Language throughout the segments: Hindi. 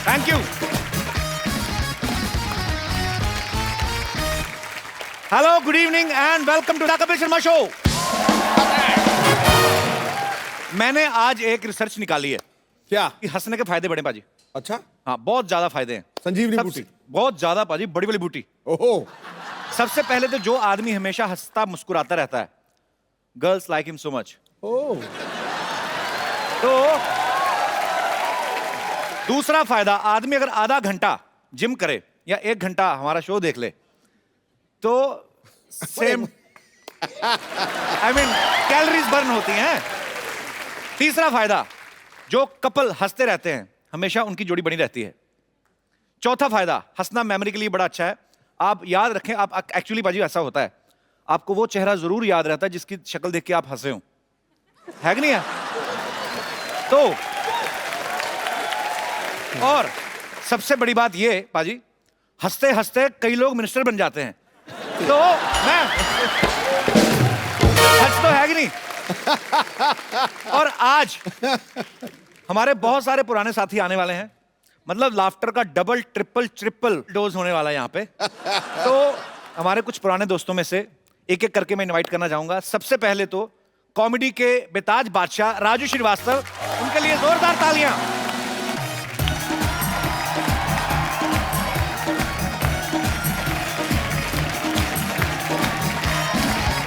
Thank you. Hello, good evening and welcome to the Kapil Sharma show. मैंने आज एक रिसर्च निकाली है क्या? कि हंसने के फायदे बड़े पाजी। अच्छा, हाँ, बहुत ज्यादा फायदे हैं। संजीवनी बूटी। बहुत ज्यादा पाजी, बड़ी बड़ी बूटी। ओहो। सबसे पहले तो जो आदमी हमेशा हंसता मुस्कुराता रहता है, girls like him so much. Oh. तो दूसरा फायदा, आदमी अगर आधा घंटा जिम करे या 1 घंटा हमारा शो देख ले तो same I mean calories burn होती हैं। तीसरा फायदा, जो कपल हंसते रहते हैं हमेशा उनकी जोड़ी बनी रहती है। चौथा फायदा, हंसना मेमोरी के लिए बड़ा अच्छा है। आप याद रखें, आप एक्चुअली बाजी ऐसा होता है, आपको वो चेहरा जरूर याद रहता है जिसकी शक्ल देख के आप हंसे हो, है कि नहीं है? तो और सबसे बड़ी बात ये पाजी, हंसते हंसते कई लोग मिनिस्टर बन जाते हैं। तो मैं सच तो है कि नहीं? और आज हमारे बहुत सारे पुराने साथी आने वाले हैं, मतलब लाफ्टर का डबल ट्रिपल ट्रिपल डोज होने वाला है यहाँ पे। तो हमारे कुछ पुराने दोस्तों में से एक एक करके मैं इनवाइट करना चाहूंगा। सबसे पहले तो कॉमेडी के बेताज बादशाह राजू श्रीवास्तव, उनके लिए जोरदार तालियां।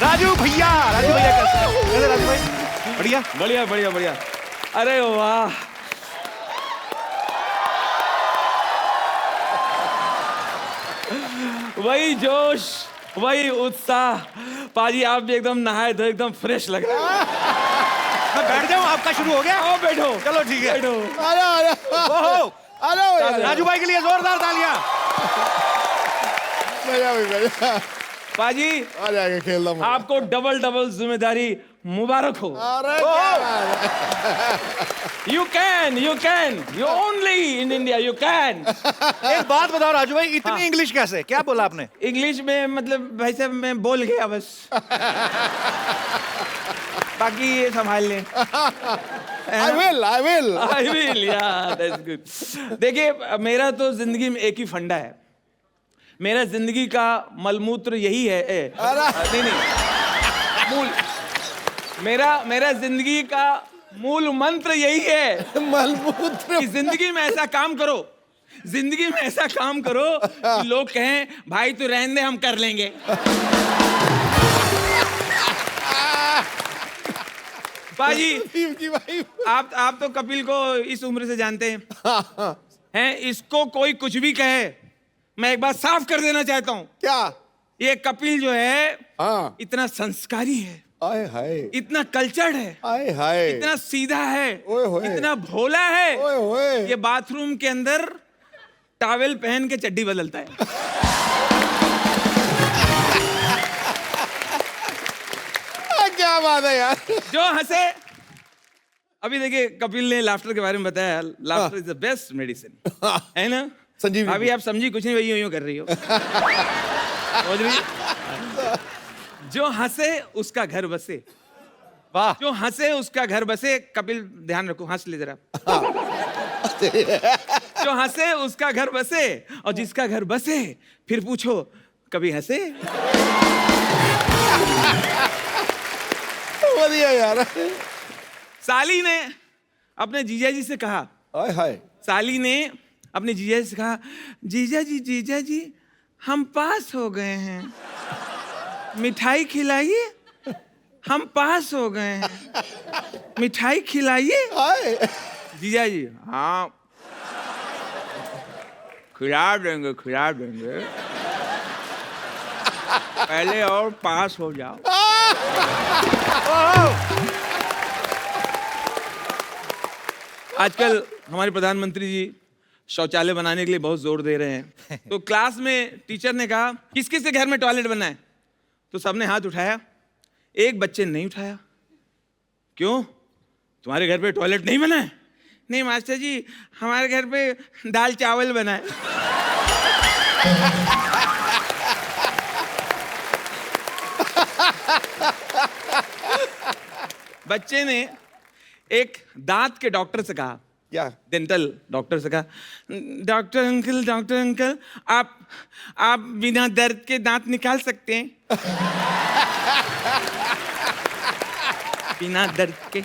राजू भैया कैसे राजू भाई? बढ़िया बढ़िया बढ़िया बढ़िया। अरे वाह, वही जोश, वही उत्साह। पाजी आप भी एकदम नहाए धोए एकदम फ्रेश लग रहे हैं। मैं बैठ जाऊं, आपका शुरू हो गया? आओ बैठो। चलो ठीक है, बैठो। अरे राजू भाई के लिए जोरदार तालियां। पाजी आ जाएगा, खेल रहा हूं। आपको डबल डबल जिम्मेदारी मुबारक हो। अरे you can you only in India you can. एक बात बताओ राजू भाई, इतनी इंग्लिश कैसे? क्या बोला आपने? इंग्लिश में मतलब भाई साहब मैं बोल गया बस। बाकी ये संभाल लें। आई विल यार, दैट्स गुड। देखिए, मेरा तो जिंदगी में एक ही फंडा है। मेरा जिंदगी का मलमूत्र यही है। नहीं मूल, मेरा जिंदगी का मूल मंत्र यही है। मलमूत्र। कि जिंदगी में ऐसा काम करो, जिंदगी में ऐसा काम करो कि लोग कहें भाई तू रहने दे, हम कर लेंगे। बाजी आप तो कपिल को इस उम्र से जानते हैं। इसको कोई कुछ भी कहे, मैं एक बात साफ कर देना चाहता हूं। क्या? ये कपिल जो है हाँ। इतना संस्कारी है, आए हाय, इतना कल्चर्ड है, आए हाय, इतना सीधा है, ओए होए, इतना भोला है। ओए होए। ये बाथरूम के अंदर टॉवेल पहन के चड्डी बदलता है। क्या बात है यार। जो हंसे, अभी देखिए कपिल ने लाफ्टर के बारे में बताया, laughter is the best medicine, है ना? संजीवनी। अभी आप समझी कुछ नहीं, वही यूं कर रही हो। समझ रही? जो हंसे उसका घर बसे। वाह। जो हंसे उसका घर बसे। कपिल ध्यान रखो, हंस ले जरा। जो हंसे उसका घर बसे, और जिसका घर बसे फिर पूछो कभी हंसे? बढ़िया यार। साली ने अपने जीजा जी से कहा, आए हाय, साली ने अपने जीजा जी से कहा, जीजा जी हम पास हो गए हैं, मिठाई खिलाइए। हम पास हो गए हैं, मिठाई खिलाइए। जीजा जी, हाँ खिला देंगे पहले और पास हो जाओ। आजकल हमारे प्रधानमंत्री जी शौचालय बनाने के लिए बहुत जोर दे रहे हैं। तो क्लास में टीचर ने कहा किस किस के घर में टॉयलेट बनना है? तो सबने हाथ उठाया, एक बच्चे ने नहीं उठाया। क्यों, तुम्हारे घर पे टॉयलेट नहीं बना है? नहीं मास्टर जी, हमारे घर पे दाल चावल बना है। बच्चे ने एक दांत के डॉक्टर से कहा, क्या? डेंटल डॉक्टर से कहा, डॉक्टर अंकल आप बिना दर्द के दांत निकाल सकते हैं? बिना दर्द के।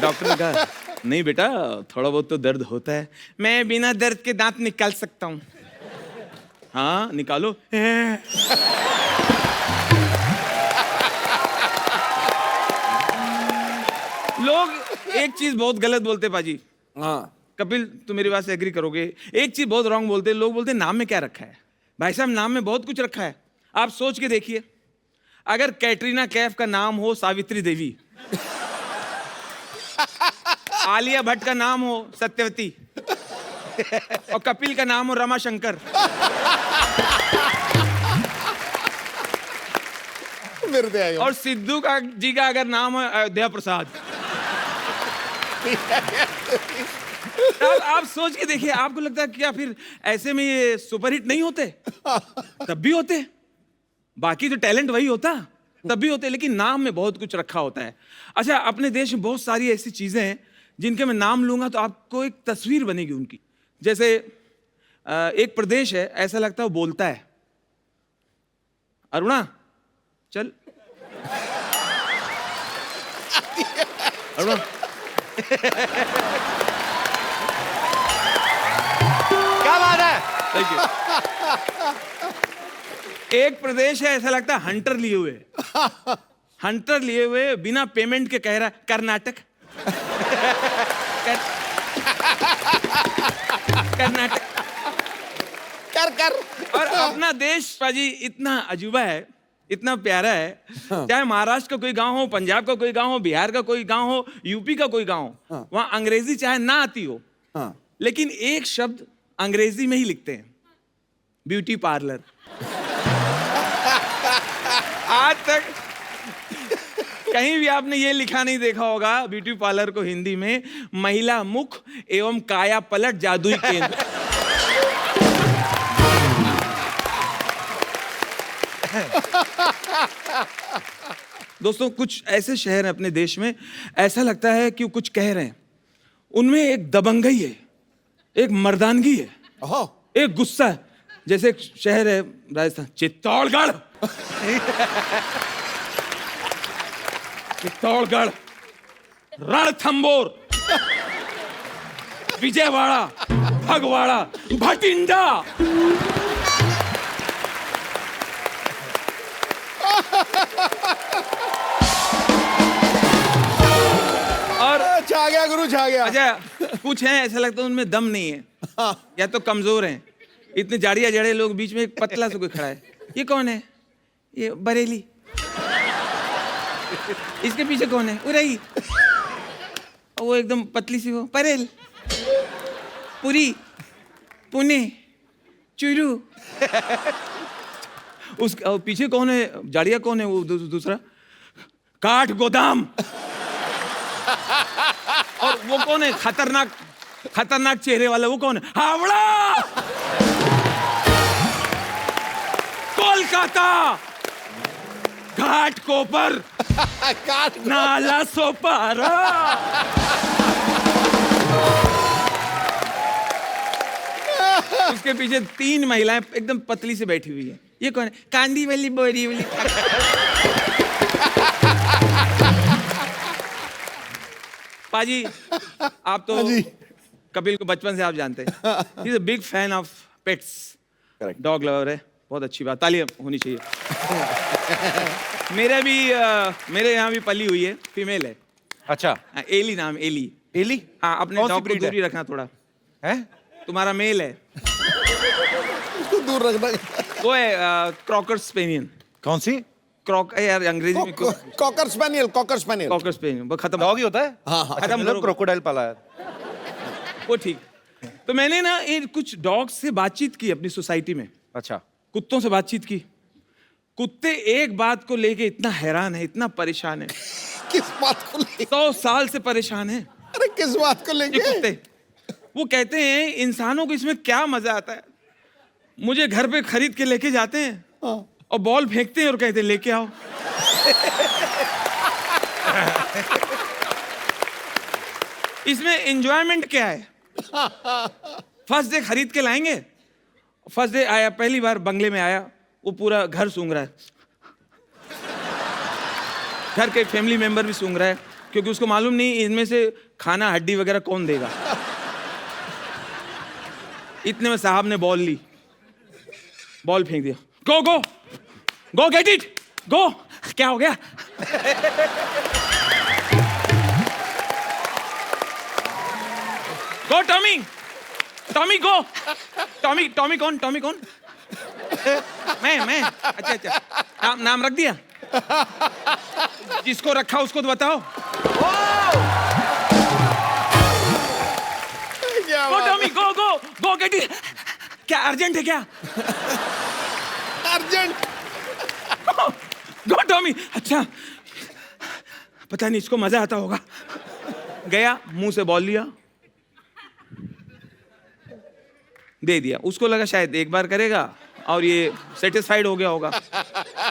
डॉक्टर ने कहा, नहीं बेटा, थोड़ा बहुत तो दर्द होता है। मैं बिना दर्द के दांत निकाल सकता हूं। हाँ निकालो। लोग एक चीज बहुत गलत बोलते पाजी। हाँ। कपिल तुम मेरी बात से एग्री करोगे, एक चीज बहुत रॉन्ग बोलते हैं। लोग बोलते हैं नाम में क्या रखा है। भाई साहब नाम में बहुत कुछ रखा है। आप सोच के देखिए, अगर कैटरीना कैफ का नाम हो सावित्री देवी, आलिया भट्ट का नाम हो सत्यवती, और कपिल का नाम हो रमाशंकर, मेरे दे आयो। और सिद्धू का जी का अगर नाम हो अयोध्या प्रसाद, आप सोच के देखिए, आपको लगता है क्या फिर ऐसे में ये सुपरहिट नहीं होते? तब भी होते। बाकी तो टैलेंट वही होता, तब भी होते, लेकिन नाम में बहुत कुछ रखा होता है। अच्छा, अपने देश में बहुत सारी ऐसी चीजें हैं जिनके मैं नाम लूंगा तो आपको एक तस्वीर बनेगी उनकी। जैसे एक प्रदेश है, ऐसा लगता है वो बोलता है। अरुणा चल, अरुणा क्या बात है। Thank you. एक प्रदेश है, ऐसा लगता है हंटर लिए हुए, हंटर लिए हुए बिना पेमेंट के कह रहा है कर्नाटक। कर्नाटक कर और अपना देश पाजी इतना अजूबा है, इतना प्यारा है। चाहे महाराष्ट्र का कोई गांव हो, पंजाब का कोई गांव हो, बिहार का कोई गांव हो, यूपी का कोई गांव हो, वहां अंग्रेजी चाहे ना आती हो, लेकिन एक शब्द अंग्रेजी में ही लिखते हैं, ब्यूटी पार्लर। आज तक कहीं भी आपने ये लिखा नहीं देखा होगा ब्यूटी पार्लर को हिंदी में, महिला मुख एवं काया पलट जादुई केंद्र। दोस्तों, कुछ ऐसे शहर हैं अपने देश में, ऐसा लगता है कि वो कुछ कह रहे हैं, उनमें एक दबंगई है, एक मर्दानगी है, एक गुस्सा है। जैसे एक शहर है राजस्थान, चित्तौड़गढ़। चित्तौड़गढ़, रणथंबोर, विजयवाड़ा, भगवाड़ा, भटिंडा। और छा गया गुरु, छा गया। अच्छा, कुछ है ऐसा लगता है उनमें दम नहीं है, या तो कमजोर हैं। इतने जाड़िया जड़े लोग, बीच में एक पतला सा कोई खड़ा है। ये कौन है? ये बरेली। इसके पीछे कौन है? उरई। वो एकदम पतली सी, वो परेल, पुरी, पुणे, चुरू। उस पीछे कौन है? जाड़िया कौन है? वो दूसरा काठ गोदाम। और वो कौन है? खतरनाक चेहरे वाला, वो कौन है? हावड़ा, कोलकाता, घाट कोपर, नाला सोपारा। उसके पीछे 3 महिलाएं एकदम पतली से बैठी हुई है। ये कौन है? कांदी वाली, बोरी वाली। पाजी, आप तो कपिल को बचपन से आप जानते हैं। He is a big fan of pets, dog lover है। बहुत अच्छी बात, तालियां होनी चाहिए। मेरे यहाँ भी पली हुई है, फीमेल है। अच्छा, एली नाम, एली। एली? हाँ, अपने डॉग को दूरी रखना थोड़ा है। तुम्हारा मेल है, उसको दूर रखना। वो है क्रॉकर स्पेनियन। कौन सी? क्रॉक यार अंग्रेजी में cocker spaniel, cocker spaniel. Cocker spaniel, वो खत्म। डॉग ही होता है? हाँ हाँ। अच्छा, मतलब क्रोकोडाइल पाला है। वो ठीक। तो मैंने ना इन कुछ डॉग से बातचीत की अपनी सोसाइटी में। अच्छा, कुत्तों से बातचीत की। कुत्ते एक बात को लेके इतना हैरान है, इतना परेशान है। किस बात को लेके? 100 साल से परेशान है अरे किस बात को ये लेके? कुत्ते। वो कहते हैं इंसानों को इसमें क्या मजा आता है। मुझे घर पे खरीद के लेके जाते हैं, और बॉल फेंकते हैं और कहते हैं लेके आओ। इसमें एंजॉयमेंट क्या है? फर्स्ट डे खरीद के लाएंगे, फर्स्ट डे आया, पहली बार बंगले में आया, वो पूरा घर सूंघ रहा है, घर के फैमिली मेंबर भी सूंघ रहा है, क्योंकि उसको मालूम नहीं इनमें से खाना हड्डी वगैरह कौन देगा। इतने में साहब ने बॉल ली, बॉल फेंक दिया, गो go go get it go. क्या हो गया? गो टॉमी, टॉमी गो। टॉमी, टॉमी कौन? टॉमी कौन? मैं अच्छा अच्छा, नाम रख दिया? जिसको रखा उसको तो बताओ। Go Tommy go go go get it. क्या अर्जेंट है क्या? अर्जेंट। Go Tommy. अच्छा, पता नहीं इसको मजा आता होगा। गया, मुंह से बॉल लिया, दे दिया। उसको लगा शायद एक बार करेगा और ये सेटिस्फाइड हो गया होगा।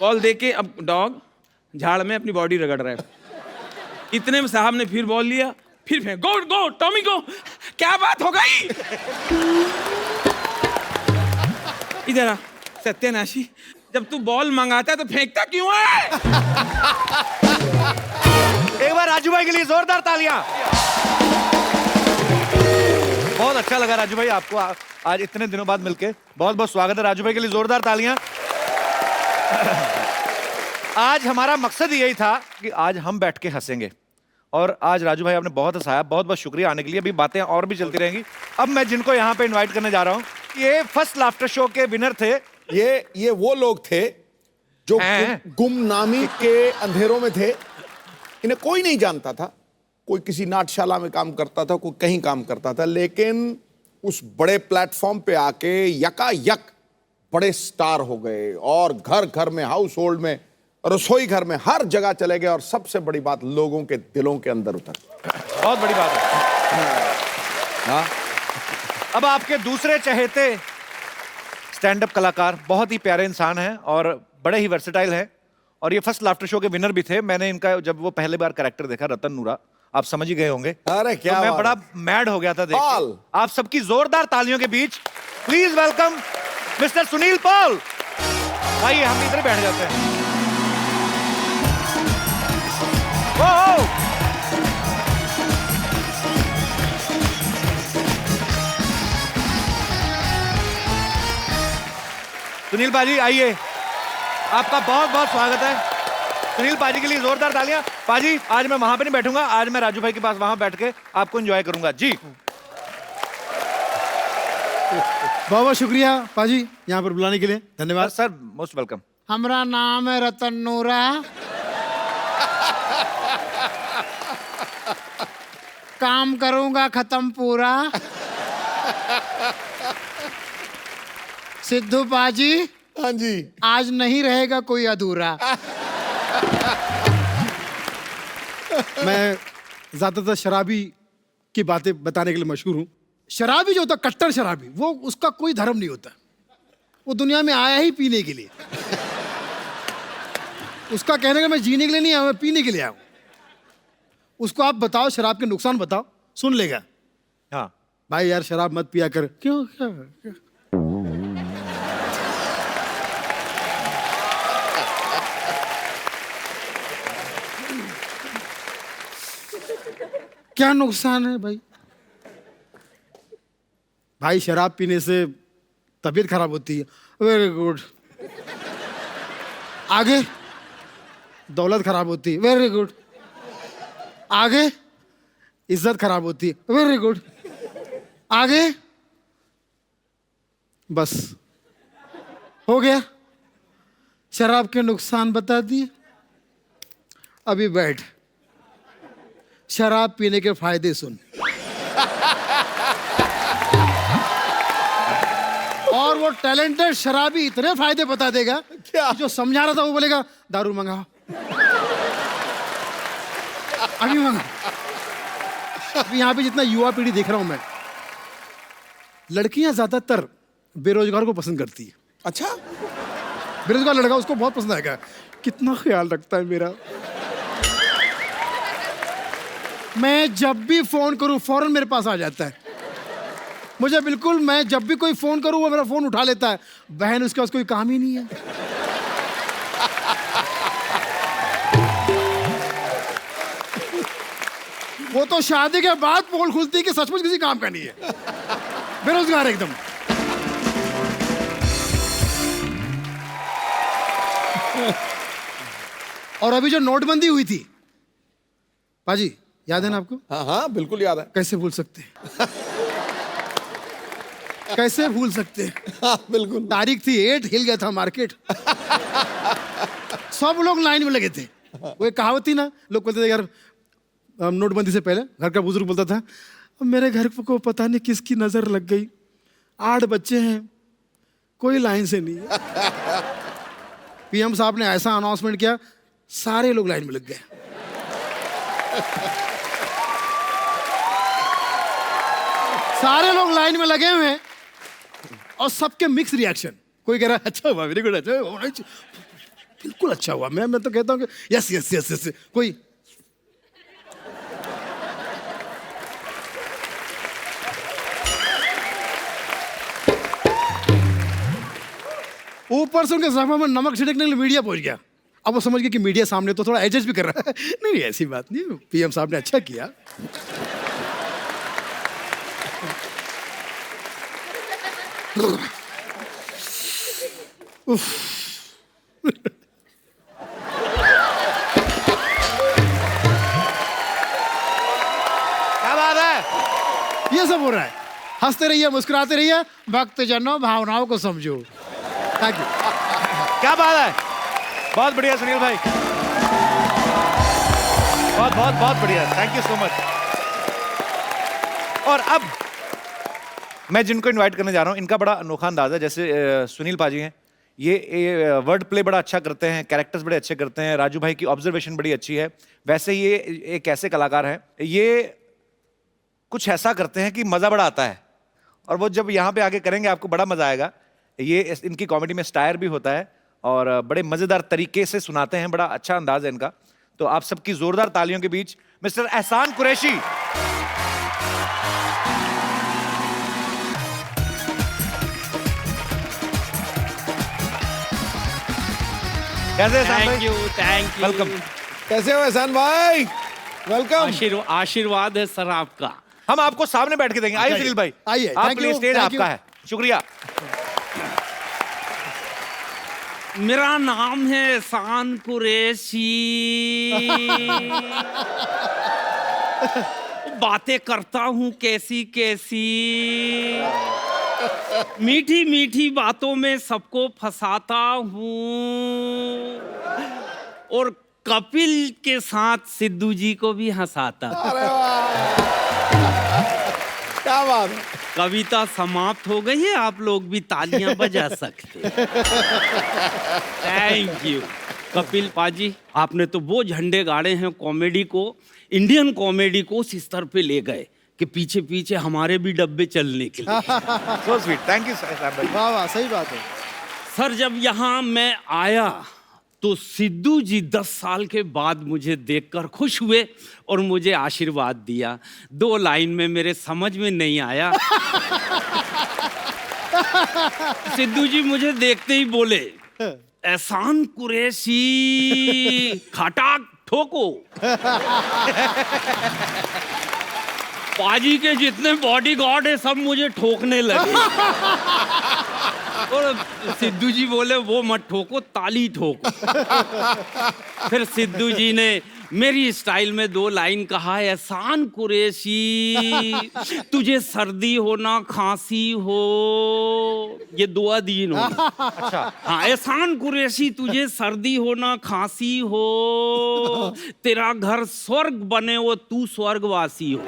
बॉल दे के अब डॉग झाड़ में अपनी बॉडी रगड़ रहा है। इतने में साहब ने फिर बॉल लिया, फिर फेंक, गो गो टॉमी गो। क्या बात हो गई? इधर आ सत्यानाशी, जब तू बॉल मंगाता है तो फेंकता क्यों है? एक बार राजू भाई के लिए जोरदार तालियां। बहुत अच्छा लगा राजू भाई आपको आज इतने दिनों बाद मिलके। बहुत बहुत स्वागत है राजू भाई के लिए, जोरदार तालियां। आज हमारा मकसद यही था कि आज हम बैठ के हंसेंगे, और आज राजू भाई आपने बहुत हंसाया। बहुत बहुत शुक्रिया आने के लिए। अभी बातें और भी चलती रहेंगी। अब मैं जिनको यहाँ पे इनवाइट करने जा रहा हूँ, ये फर्स्ट लाफ्टर शो के विनर थे। ये वो लोग थे जो गुमनामी के अंधेरों में थे। इन्हें कोई नहीं जानता था, कोई किसी नाट्यशाला में काम करता था, कोई कहीं काम करता था, लेकिन उस बड़े प्लेटफॉर्म पे आके यकायक बड़े स्टार हो गए और घर घर में, हाउस होल्ड में, रसोई घर में, हर जगह चले गए। और सबसे बड़ी बात, लोगों के दिलों के अंदर उतर। बहुत बड़ी बात है। हाँ। अब आपके दूसरे चहेते स्टैंड अप कलाकार, बहुत ही प्यारे इंसान हैं और बड़े ही वर्सेटाइल हैं, और ये फर्स्ट लाफ्टर शो के विनर भी थे। मैंने इनका जब वो पहले बार कैरेक्टर देखा, रतन नूरा, आप समझ ही गए होंगे। अरे क्या तो मैं बात बड़ा है। मैड हो गया था देख के। आप सबकी जोरदार तालियों के बीच please welcome mister Sunil Paul. आइए, हम इधर बैठ जाते हैं। ओ, सुनील पाजी आइए, आपका बहुत बहुत स्वागत है। सुनील पाजी के लिए जोरदार तालियां। पाजी, आज मैं वहां पे नहीं बैठूंगा, आज मैं राजू भाई के पास वहां बैठ के आपको एंजॉय करूंगा जी। बहुत बहुत शुक्रिया पाजी यहाँ पर बुलाने के लिए, धन्यवाद। Sir most welcome. हमारा नाम है रतन नूरा। काम करूंगा खत्म पूरा। सिद्धू पाजी, हाँ जी। आज नहीं रहेगा कोई अधूरा। मैं ज्यादातर शराबी की बातें बताने के लिए मशहूर हूँ। शराबी जो होता, कट्टर शराबी, वो उसका कोई धर्म नहीं होता। वो दुनिया में आया ही पीने के लिए। उसका कहने का मैं जीने के लिए नहीं आया, मैं पीने के लिए आया हूँ। उसको आप बताओ शराब के नुकसान बताओ, सुन लेगा। हाँ भाई यार शराब मत पिया कर। क्यों? क्या? क्या नुकसान है भाई? भाई शराब पीने से तबीयत खराब होती है। Very good. आगे दौलत खराब होती है। Very good. आगे इज्जत खराब होती है। Very good. आगे बस हो गया, शराब के नुकसान बता दिए। अभी बैठ, शराब पीने के फायदे सुन। और वो टैलेंटेड शराबी इतने फायदे बता देगा क्या? कि जो समझा रहा था वो बोलेगा दारू मंगाओ, अभी मंगाओ। अभी यहाँ पे जितना युवा पीढ़ी देख रहा हूं मैं, लड़कियां ज्यादातर बेरोजगार को पसंद करती है। अच्छा, बेरोजगार लड़का, उसको बहुत पसंद आएगा। कितना ख्याल रखता है मेरा। मैं जब भी फोन करूं फौरन मेरे पास आ जाता है। मुझे बिल्कुल, मैं जब भी कोई फोन करूं वो मेरा फोन उठा लेता है। बहन उसके पास कोई काम ही नहीं है। वो तो शादी के बाद पोल खुलती है कि सचमुच किसी काम का नहीं है। बेरोजगार एकदम। और अभी जो नोटबंदी हुई थी पाजी, याद है ना आपको? हाँ हाँ बिल्कुल याद है। कैसे भूल सकते हैं? कैसे भूल सकते हैं? हाँ बिल्कुल। तारीख थी 8, हिल गया था मार्केट। सब लोग लाइन में लगे थे। वो एक कहावत थी ना, लोग बोलते थे यार नोटबंदी से पहले, घर का बुजुर्ग बोलता था मेरे घर को पता नहीं किसकी नजर लग गई, 8 बच्चे हैं, कोई लाइन से नहीं है। पीएम साहब ने ऐसा अनाउंसमेंट किया, सारे लोग लाइन में लग गए। सारे लोग लाइन में लगे हुए हैं और सबके मिक्स रिएक्शन। कोई कह रहा है अच्छा हुआ, वेरी गुड, अच्छा हुआ, बिल्कुल अच्छा हुआ। मैं तो कहता हूँ कि यस यस यस यस। कोई ऊपर से उनके ज़ख्म में नमक छिड़कने के लिए मीडिया पहुंच गया। अब वो समझ गए कि मीडिया सामने तो थोड़ा एडजस्ट भी कर रहा है। नहीं ऐसी बात नहीं, पीएम साहब ने अच्छा किया। क्या बात है? ये सब हो रहा है। हंसते रहिए, मुस्कुराते रहिए, भक्तजनों भावनाओं को समझो। Thank you. क्या बात है? बहुत बढ़िया सुनील भाई, बहुत बहुत बहुत बढ़िया, थैंक यू सो मच। और अब मैं जिनको इनवाइट करने जा रहा हूं, इनका बड़ा अनोखा अंदाज है। जैसे सुनील पाजी हैं, ये वर्ड प्ले बड़ा अच्छा करते हैं, कैरेक्टर्स बड़े अच्छे करते हैं, राजू भाई की ऑब्जर्वेशन बड़ी अच्छी है। वैसे ये एक ऐसे कलाकार हैं, ये कुछ ऐसा करते हैं कि मजा बड़ा आता है, और वो जब यहाँ पे आके करेंगे आपको बड़ा मजा आएगा। ये इनकी कॉमेडी में स्टायर भी होता है और बड़े मजेदार तरीके से सुनाते हैं, बड़ा अच्छा अंदाज है इनका। तो आप सबकी जोरदार तालियों के बीच मिस्टर एहसान कुरैशी। कैसे एहसान भाई? Thank you. वेलकम। कैसे हो एहसान भाई? वेलकम। आशीर्वाद है सर आपका। हम आपको सामने बैठ के देंगे। आइए सुनील भाई, आइए, आप thank please, you, stage thank आपका you। है। शुक्रिया। मेरा नाम है एहसान कुरैशी। बातें करता हूँ कैसी कैसी, मीठी मीठी बातों में सबको फंसाता हूँ, और कपिल के साथ सिद्धू जी को भी हंसाता। अरे वाह, क्या बात है। कविता समाप्त हो गई है, आप लोग भी तालियां बजा सकते। Thank you. कपिल पाजी, आपने तो वो झंडे गाड़े हैं कॉमेडी को, इंडियन कॉमेडी को उस स्तर पे ले गए कि पीछे पीछे हमारे भी डब्बे चलने के लिए। सो स्वीट, थैंक यू एहसान भाई। वाह वाह, सही बात है। सर जब यहाँ मैं आया तो सिद्धू जी 10 साल के बाद मुझे देखकर खुश हुए और मुझे आशीर्वाद दिया। 2 लाइन में मेरे समझ में नहीं आया। सिद्धू जी मुझे देखते ही बोले, एहसान कुरैशी खटाक ठोको। पाजी के जितने बॉडीगार्ड है सब मुझे ठोकने लगे। और सिद्धू जी बोले वो मत ठोको, ताली ठोको। फिर सिद्धू जी ने मेरी स्टाइल में 2 लाइन कहा, एहसान कुरैशी तुझे सर्दी हो ना खांसी हो, ये दुआ दी इन्होंने। अच्छा, हाँ, एहसान कुरैशी तुझे सर्दी हो ना खांसी हो, तेरा घर स्वर्ग बने वो तू स्वर्गवासी हो।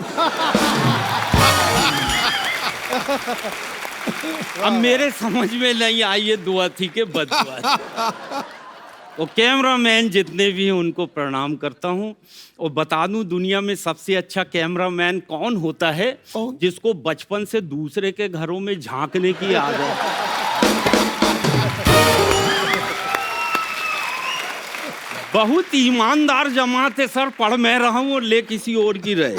अब मेरे समझ में नहीं आई ये दुआ थी कि बददुआ थी। वो कैमरामैन जितने भी हैं उनको प्रणाम करता हूँ। और बता दूं, दुनिया में सबसे अच्छा कैमरामैन कौन होता है? जिसको बचपन से दूसरे के घरों में झांकने की आदत। बहुत ईमानदार जमात है सर, पढ़ मैं रहा हूँ और ले किसी और की रहे।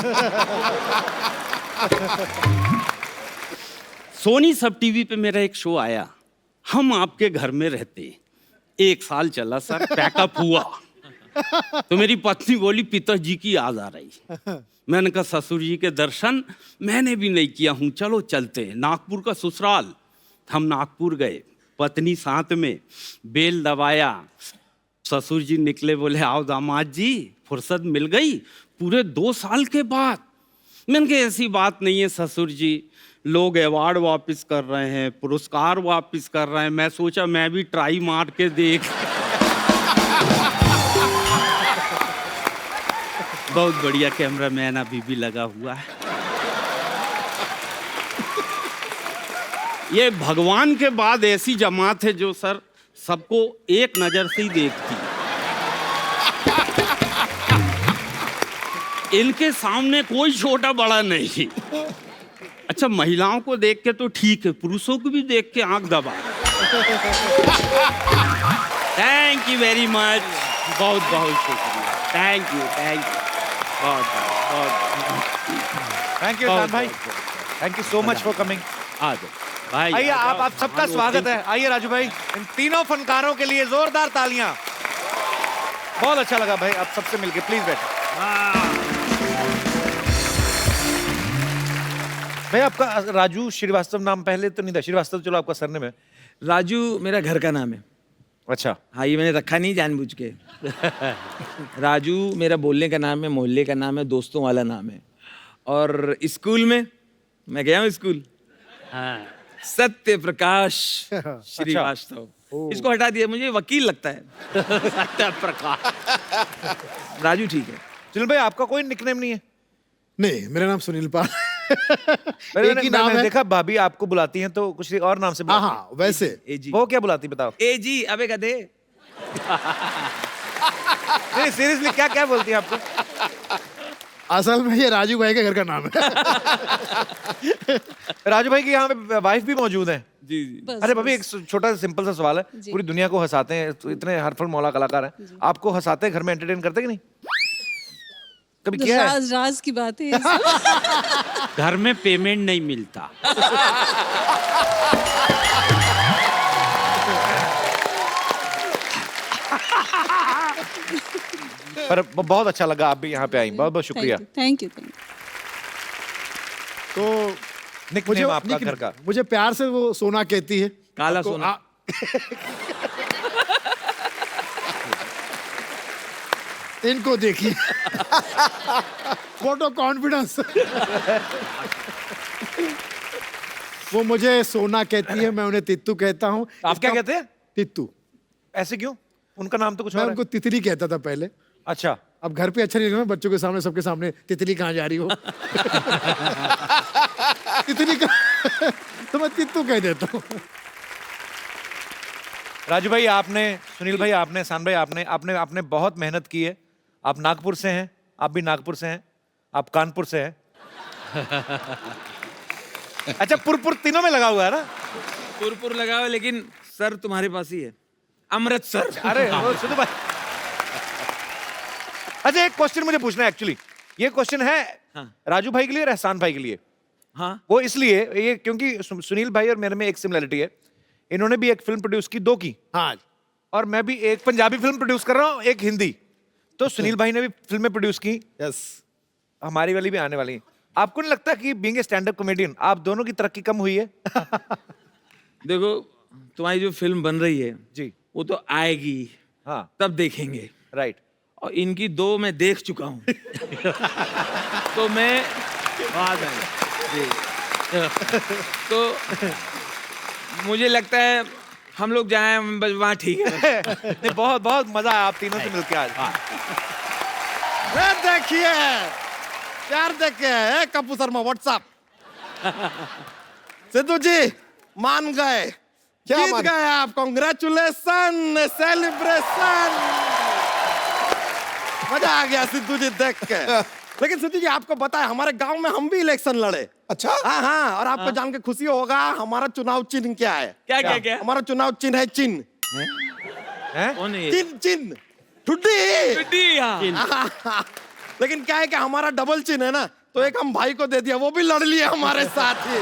सोनी सब टीवी पे मेरा एक शो आया, हम आपके घर में रहते। 1 साल चला सर, पैकअप हुआ तो मेरी पत्नी बोली पिताजी की याद आ रही। मैंने कहा ससुर जी के दर्शन मैंने भी नहीं किया हूँ, चलो चलते हैं। नागपुर का ससुराल, हम नागपुर गए, पत्नी साथ में, बेल दबाया। ससुर जी निकले, बोले आओ दामाद जी, फुर्सत मिल गई पूरे 2 साल के बाद। मैंने कहा ऐसी बात नहीं है ससुर जी, लोग अवार्ड वापस कर रहे हैं, पुरस्कार वापस कर रहे हैं, मैं सोचा मैं भी ट्राई मार के देख। बहुत बढ़िया कैमरामैन अभी भी लगा हुआ है। ये भगवान के बाद ऐसी जमात है जो सर सबको एक नजर से ही देखती है। इनके सामने कोई छोटा बड़ा नहीं। अच्छा, महिलाओं को देख के तो ठीक है, पुरुषों को भी देख के आंख दबा। थैंक यू वेरी मच, बहुत बहुत शुक्रिया। थैंक यू बहुत थैंक यू शान भाई, thank you so much for coming. आ जाओ भाई, आइए, आप सबका स्वागत है। आइए राजू भाई, इन तीनों फनकारों के लिए जोरदार तालियां। बहुत अच्छा लगा भाई आप सबसे मिलके, प्लीज बैठो। भाई आपका राजू श्रीवास्तव नाम पहले तो नहीं था, श्रीवास्तव चलो आपका सरनेम है। राजू मेरा घर का नाम है। अच्छा, हाँ, ये मैंने रखा नहीं जानबूझ के। राजू मेरा बोलने का नाम है, मोहल्ले का नाम है, दोस्तों वाला नाम है। और स्कूल में मैं गया हूँ स्कूल, सत्य प्रकाश श्रीवास्तव। इसको हटा दिया, मुझे वकील लगता है। सत्य प्रकाश। राजू ठीक है। सुनील भाई आपका कोई निकनेम नहीं है? नहीं, मेरा नाम सुनील पाल। एक ही नाम है। देखा भाभी आपको बुलाती हैं तो कुछ और नाम से बुलाती हैं। हाँ, वैसे एजी। वो क्या बुलाती बताओ? एजी, अबे गधे। नहीं सीरियसली, क्या क्या बोलती हैं आपको? असल में ये राजू भाई के घर का नाम है। राजू भाई की यहाँ पे वाइफ भी मौजूद है। जी जी। अरे भाभी, एक छोटा सा सिंपल सा सवाल है, पूरी दुनिया को हंसाते हैं, तो इतने हरफल मौला कलाकार हैं, आपको हंसाते हैं, घर में एंटरटेन करते कि नहीं? कभी किया है? राज की बात है। घर में पेमेंट नहीं मिलता। पर बहुत अच्छा लगा आप भी यहाँ पे आई, बहुत बहुत शुक्रिया। Thank you. तो निकनेम आपका घर का? मुझे प्यार से वो सोना कहती है। काला आपको- सोना। इनको देखिए। Photo confidence. वो मुझे सोना कहती है, मैं उन्हें तित्तू कहता हूँ। आप क्या कहते हैं? तित्तू। ऐसे क्यों? उनका नाम तो कुछ मैं और है। उनको तितली कहता था पहले। अच्छा, अब घर पे अच्छा नहीं लगा, बच्चों के सामने, सबके सामने तितली कहाँ जा रही हो। तितली का तो मैं तित्तू कह देता हूँ। राजू भाई आपने, सुनील भाई आपने, शान भाई आपने आपने आपने बहुत मेहनत की है। आप नागपुर से हैं, आप भी नागपुर से हैं, आप कानपुर से हैं। अच्छा, पुर तीनों में लगा हुआ है ना? पुरपुर लगा हुआ, लेकिन सर तुम्हारे पास ही है, अमृतसर। अरे वो सुनो भाई। अच्छा, एक क्वेश्चन मुझे पूछना है एक्चुअली। ये क्वेश्चन है हाँ। राजू भाई के लिए और एहसान भाई के लिए। हाँ, वो इसलिए ये क्योंकि सुनील भाई और मेरे में एक सिमिलरिटी है। इन्होंने भी एक फिल्म प्रोड्यूस की, 2 की, हाँ, और मैं भी एक पंजाबी फिल्म प्रोड्यूस कर रहा हूँ, एक हिंदी। तो सुनील भाई ने भी फिल्में प्रोड्यूस की, यस। हमारी वाली भी आने वाली है। आपको नहीं लगता कि being a stand up comedian आप दोनों की तरक्की कम हुई है? देखो तुम्हारी जो फिल्म बन रही है जी, वो तो आएगी, हाँ, तब देखेंगे। राइट। और इनकी 2 मैं देख चुका हूँ। तो मैं बात है जी। तो मुझे लगता है हम लोग जाएं वहाँ, ठीक है। नहीं, बहुत बहुत मजा आया आप तीनों से मिलकर आज। देखिए यार, देखिए कपूर शर्मा व्हाट्सएप। सिद्धू जी मान गए, जीत गए आप। Congratulation, celebration. मजा आ गया सिद्धू जी देख के। लेकिन सिद्धू जी आपको पता है, हमारे गांव में हम भी इलेक्शन लड़े। अच्छा, हाँ हाँ, और आपको जान के खुशी होगा, हमारा चुनाव चिन्ह क्या है? क्या क्या क्या? हमारा चुनाव चिन्ह है चिन्ह। हैं? कौन है ये? चिन्ह चिन्ह ठुड्डी। टुड्डी, हाँ। लेकिन क्या है कि हमारा डबल चिन्ह है ना, तो एक हम भाई को दे दिया, वो भी लड़ लिया हमारे साथ ही।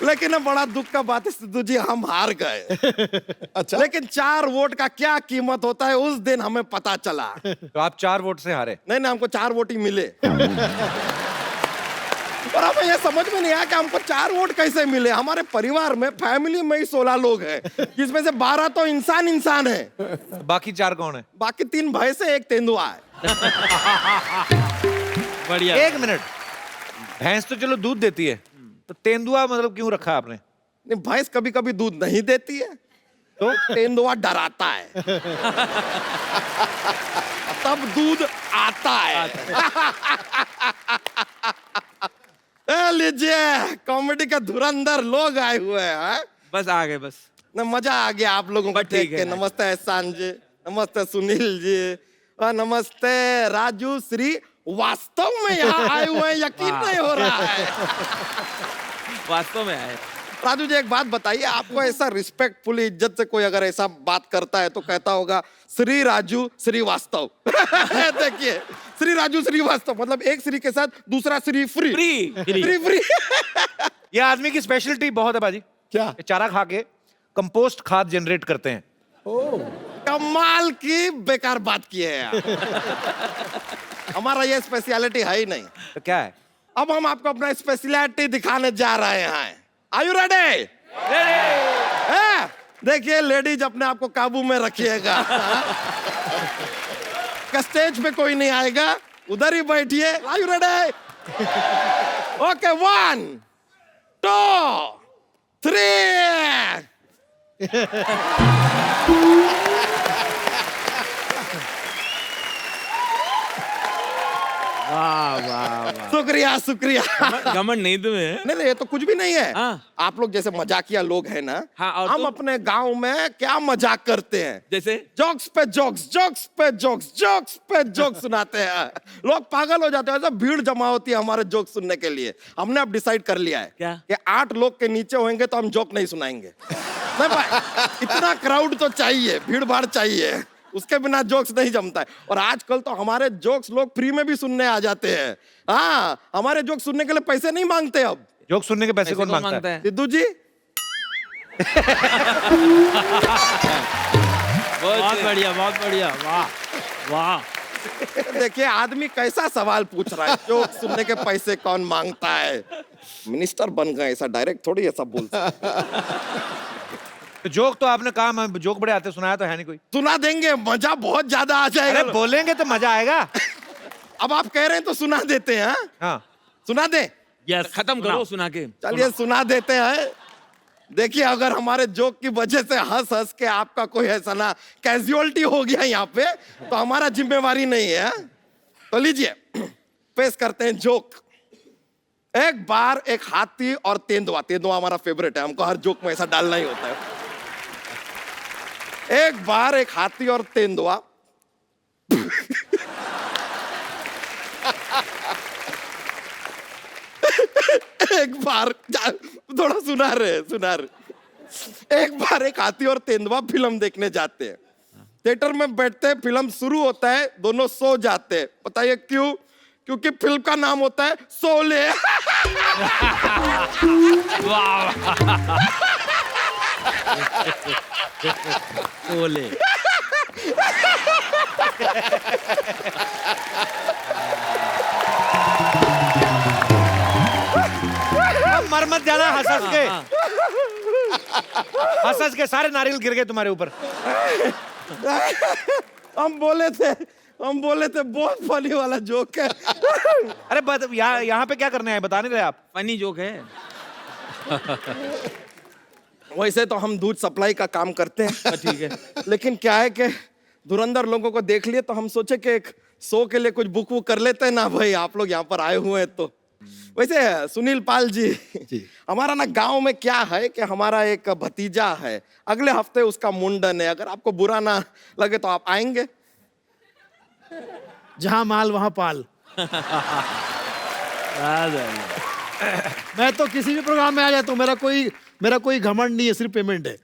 लेकिन अब बड़ा दुख का बात है सिद्धू जी, हम हार गए। अच्छा। लेकिन 4 वोट का क्या कीमत होता है उस दिन हमें पता चला। तो आप 4 वोट से हारे। नहीं, हमको 4 वोट ही मिले। और हमें ये समझ में नहीं आया कि हमको 4 वोट कैसे मिले। हमारे परिवार में, फैमिली में ही 16 लोग हैं, जिसमें से 12 तो इंसान है। बाकी 4 कौन है? बाकी 3 भैंस है, 1 तेंदुआ है। बढ़िया। 1 मिनट, भैंस तो चलो दूध देती है, तो तेंदुआ मतलब क्यों रखा आपने? नहीं, भैंस कभी कभी दूध नहीं देती है, तो तेंदुआ डराता है, तब दूध आता है। ए, लीजिए, कॉमेडी का धुरंधर लोग आए हुए हैं। बस आ गए, बस। ना मजा आ गया आप लोगों को बस ठीक देख के। है। नमस्ते एहसान जी, नमस्ते सुनील जी, और नमस्ते राजू श्री। वास्तव में यहाँ आए हुए हैं, यकीन नहीं हो रहा है। वास्तव में आए। राजू जी, एक बात बताइए, आपको ऐसा रिस्पेक्टफुली, इज्जत से कोई अगर ऐसा बात करता है तो कहता होगा श्री राजू श्रीवास्तव। देखिए, श्री राजू श्रीवास्तव मतलब एक श्री के साथ दूसरा श्री फ्री। फ्री। ये आदमी की स्पेशलिटी बहुत है बाजी। क्या? ये चारा खा के कंपोस्ट खाद जनरेट करते हैं। कमाल की बेकार बात की है यार। हमारा ये स्पेशलिटी है ही नहीं। तो क्या है? अब हम आपको अपना स्पेशलिटी दिखाने जा रहे हैं। Are you ready? देखिए लेडीज, अपने आप को काबू में रखिएगा। स्टेज पे कोई नहीं आएगा, उधर ही बैठिए। Are you ready? ओके, 1 2 3। वाह वाह वाह। शुक्रिया शुक्रिया। घमंड नहीं तुम्हें? नहीं, ये तो कुछ भी नहीं है। हाँ। आप लोग जैसे मजाकिया लोग हैं ना, हाँ, और हम तुम? अपने गांव में क्या मजाक करते हैं। जैसे? जोक्स पे जोक्स, जोक्स पे जोक्स, जोक्स पे जोक्स सुनाते हैं। लोग पागल हो जाते हैं, ऐसा भीड़ जमा होती है हमारे जोक सुनने के लिए। हमने अब डिसाइड कर लिया है क्या? कि 8 लोग के नीचे होंगे तो हम जोक नहीं सुनाएंगे। नहीं भाई, इतना क्राउड तो चाहिए, भीड़ भाड़ चाहिए, उसके बिना जोक्स नहीं जमता है। और आजकल तो हमारे जोक्स लोग फ्री में भी सुनने आ जाते हैं। हाँ, हमारे जोक्स सुनने के लिए पैसे नहीं मांगते अब। जोक सुनने के पैसे कौन मांगता है? है? सिद्धू जी, बहुत बढ़िया, बहुत बढ़िया। वाह वाह। देखिए आदमी कैसा सवाल पूछ रहा है, जोक सुनने के पैसे कौन मांगता है। मिनिस्टर बन गए, ऐसा डायरेक्ट थोड़ी ऐसा बोल सकते। तो जोक तो आपने कहा, मैं जोक बड़े आते सुनाया तो है नहीं कोई। सुना देंगे, मजा बहुत ज्यादा आ जाएगा। अरे बोलेंगे तो मजा आएगा। अब आप कह रहे हैं तो सुना देते हैं। हाँ? हाँ, सुना दे। यस, खत्म करो सुना के। चलिए सुना देते हैं। देखिए, अगर हमारे जोक की वजह से हंस हंस के आपका कोई ऐसा ना कैजुअलिटी हो गया यहाँ पे, तो हमारा जिम्मेवारी नहीं है। तो लीजिए, पेश करते हैं जोक। एक बार एक हाथी और तेंदुआ, तेंदुआ हमारा फेवरेट है, हमको हर जोक में ऐसा डालना ही होता है। एक बार एक हाथी और तेंदुआ एक बार थोड़ा सुना रहे। एक बार एक हाथी और तेंदुआ फिल्म देखने जाते हैं। थिएटर में बैठते हैं, फिल्म शुरू होता है, दोनों सो जाते हैं। बताइए क्यों? क्योंकि फिल्म का नाम होता है शोले। ओले। मर मत जाना हंस हंस के। हंस हंस के सारे नारियल गिर गए तुम्हारे ऊपर। हम बोले थे बहुत फनी वाला जोक है। अरे यहाँ पे क्या करने आए, बता नहीं रहे आप? फनी जोक है। वैसे तो हम दूध सप्लाई का काम करते हैं, ठीक है। लेकिन क्या है कि धुरंधर लोगों को देख लिए तो हम सोचे कि एक शो के लिए कुछ बुक वुक कर लेते हैं ना भाई, आप लोग यहाँ पर आए हुए हैं तो। वैसे सुनील पाल जी, हमारा ना गांव में क्या है कि हमारा एक भतीजा है, अगले हफ्ते उसका मुंडन है। अगर आपको बुरा ना लगे तो आप आएंगे? जहां माल वहां पाल। मैं तो किसी भी प्रोग्राम में आ जाता हूँ, मेरा कोई घमंड नहीं है, सिर्फ पेमेंट है।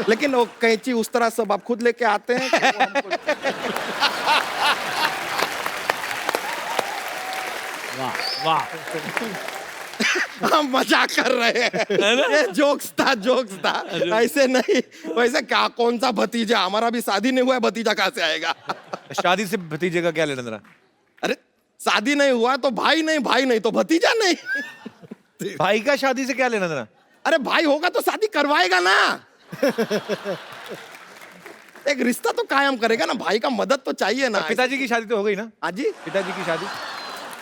लेकिन वो कैंची उस तरह सब आप खुद लेके आते हैं कि वो हमको- वाह वाह। हम मजाक कर रहे हैं, ये जोक्स था ऐसे नहीं। वैसे क्या, कौन सा भतीजा, हमारा भी शादी नहीं हुआ है, भतीजा कहाँ से आएगा? शादी से भतीजे का क्या लेना देना? अरे शादी नहीं हुआ तो भाई नहीं तो भतीजा नहीं। भाई का शादी से क्या लेना देना? अरे भाई होगा तो शादी करवाएगा ना, एक रिश्ता तो कायम करेगा ना, भाई का मदद तो चाहिए ना। पिताजी की शादी तो हो गई ना? हाँ जी, पिताजी की शादी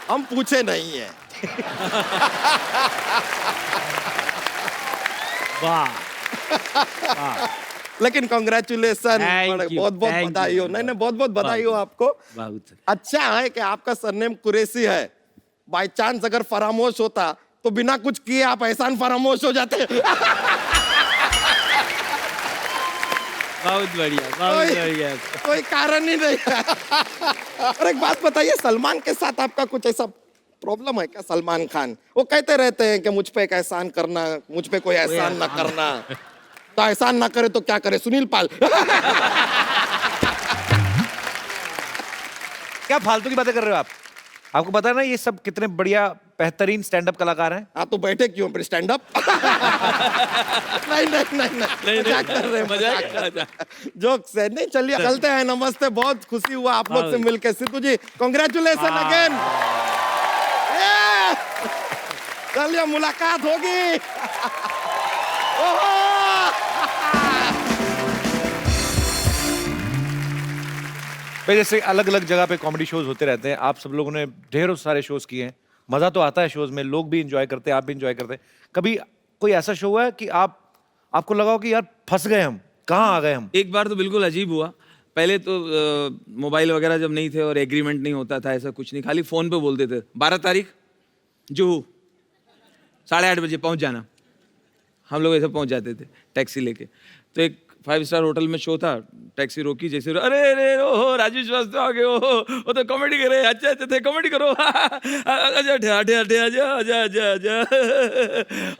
हम पूछे नहीं है। वाह। लेकिन कॉन्ग्रेचुलेसन, Thank you, बहुत बहुत thank बधाई you. हो। नहीं बहुत बहुत बधाई हो आपको। बहुत। अच्छा है कि आपका सरनेम कुरैशी है। बाय चांस अगर फरामोश होता तो बिना कुछ किए आप एहसान फरामोश हो जाते। बहुत बढ़िया, बहुत बढ़िया। कोई कारण ही नहीं है। और एक बात बताइए, सलमान के साथ आपका कुछ ऐसा प्रॉब्लम है क्या? सलमान खान वो कहते रहते हैं कि मुझ पे एक एहसान करना, मुझ पे कोई एहसान ना करना। तो एहसान ना करे तो क्या करे? सुनील पाल। क्या फालतू की बातें कर रहे हो आप? आपको पता है ना ये सब कितने बढ़िया बेहतरीन स्टैंड अप कलाकार हैं? हाँ तो बैठे क्यों फिर स्टैंड अप? नहीं मजाक कर रहे हैं, जोक्स है। नहीं चलिए चलते हैं, नमस्ते। बहुत खुशी हुआ आप लोग से मिलकर। सिद्धू जी कॉन्ग्रेचुलेशन अगेन। चलिए मुलाकात होगी। भाई जैसे अलग अलग जगह पे कॉमेडी शोज होते रहते हैं, आप सब लोगों ने ढेरों सारे शोज किए हैं, मजा तो आता है शोज में, लोग भी इंजॉय करते हैं, आप भी इंजॉय करते हैं। कभी कोई ऐसा शो हुआ है कि आपको लगा हो कि यार फंस गए हम, कहाँ आ गए हम? एक बार तो बिल्कुल अजीब हुआ। पहले तो मोबाइल वगैरह जब नहीं थे और एग्रीमेंट नहीं होता था, ऐसा कुछ नहीं, खाली फोन पे बोलते थे 12 तारीख जुहू 8:30 बजे पहुंच जाना। हम लोग ऐसे पहुंच जाते थे टैक्सी लेके। तो एक 5 स्टार होटल में शो था, टैक्सी रोकी, जैसे अरे अरे ओहो राजू श्रीवास्तव आ गए, ओहो वो तो कॉमेडी कर रहे, अच्छा अच्छा थे, कॉमेडी करो। अच्छा आजा आजा आजा आजा।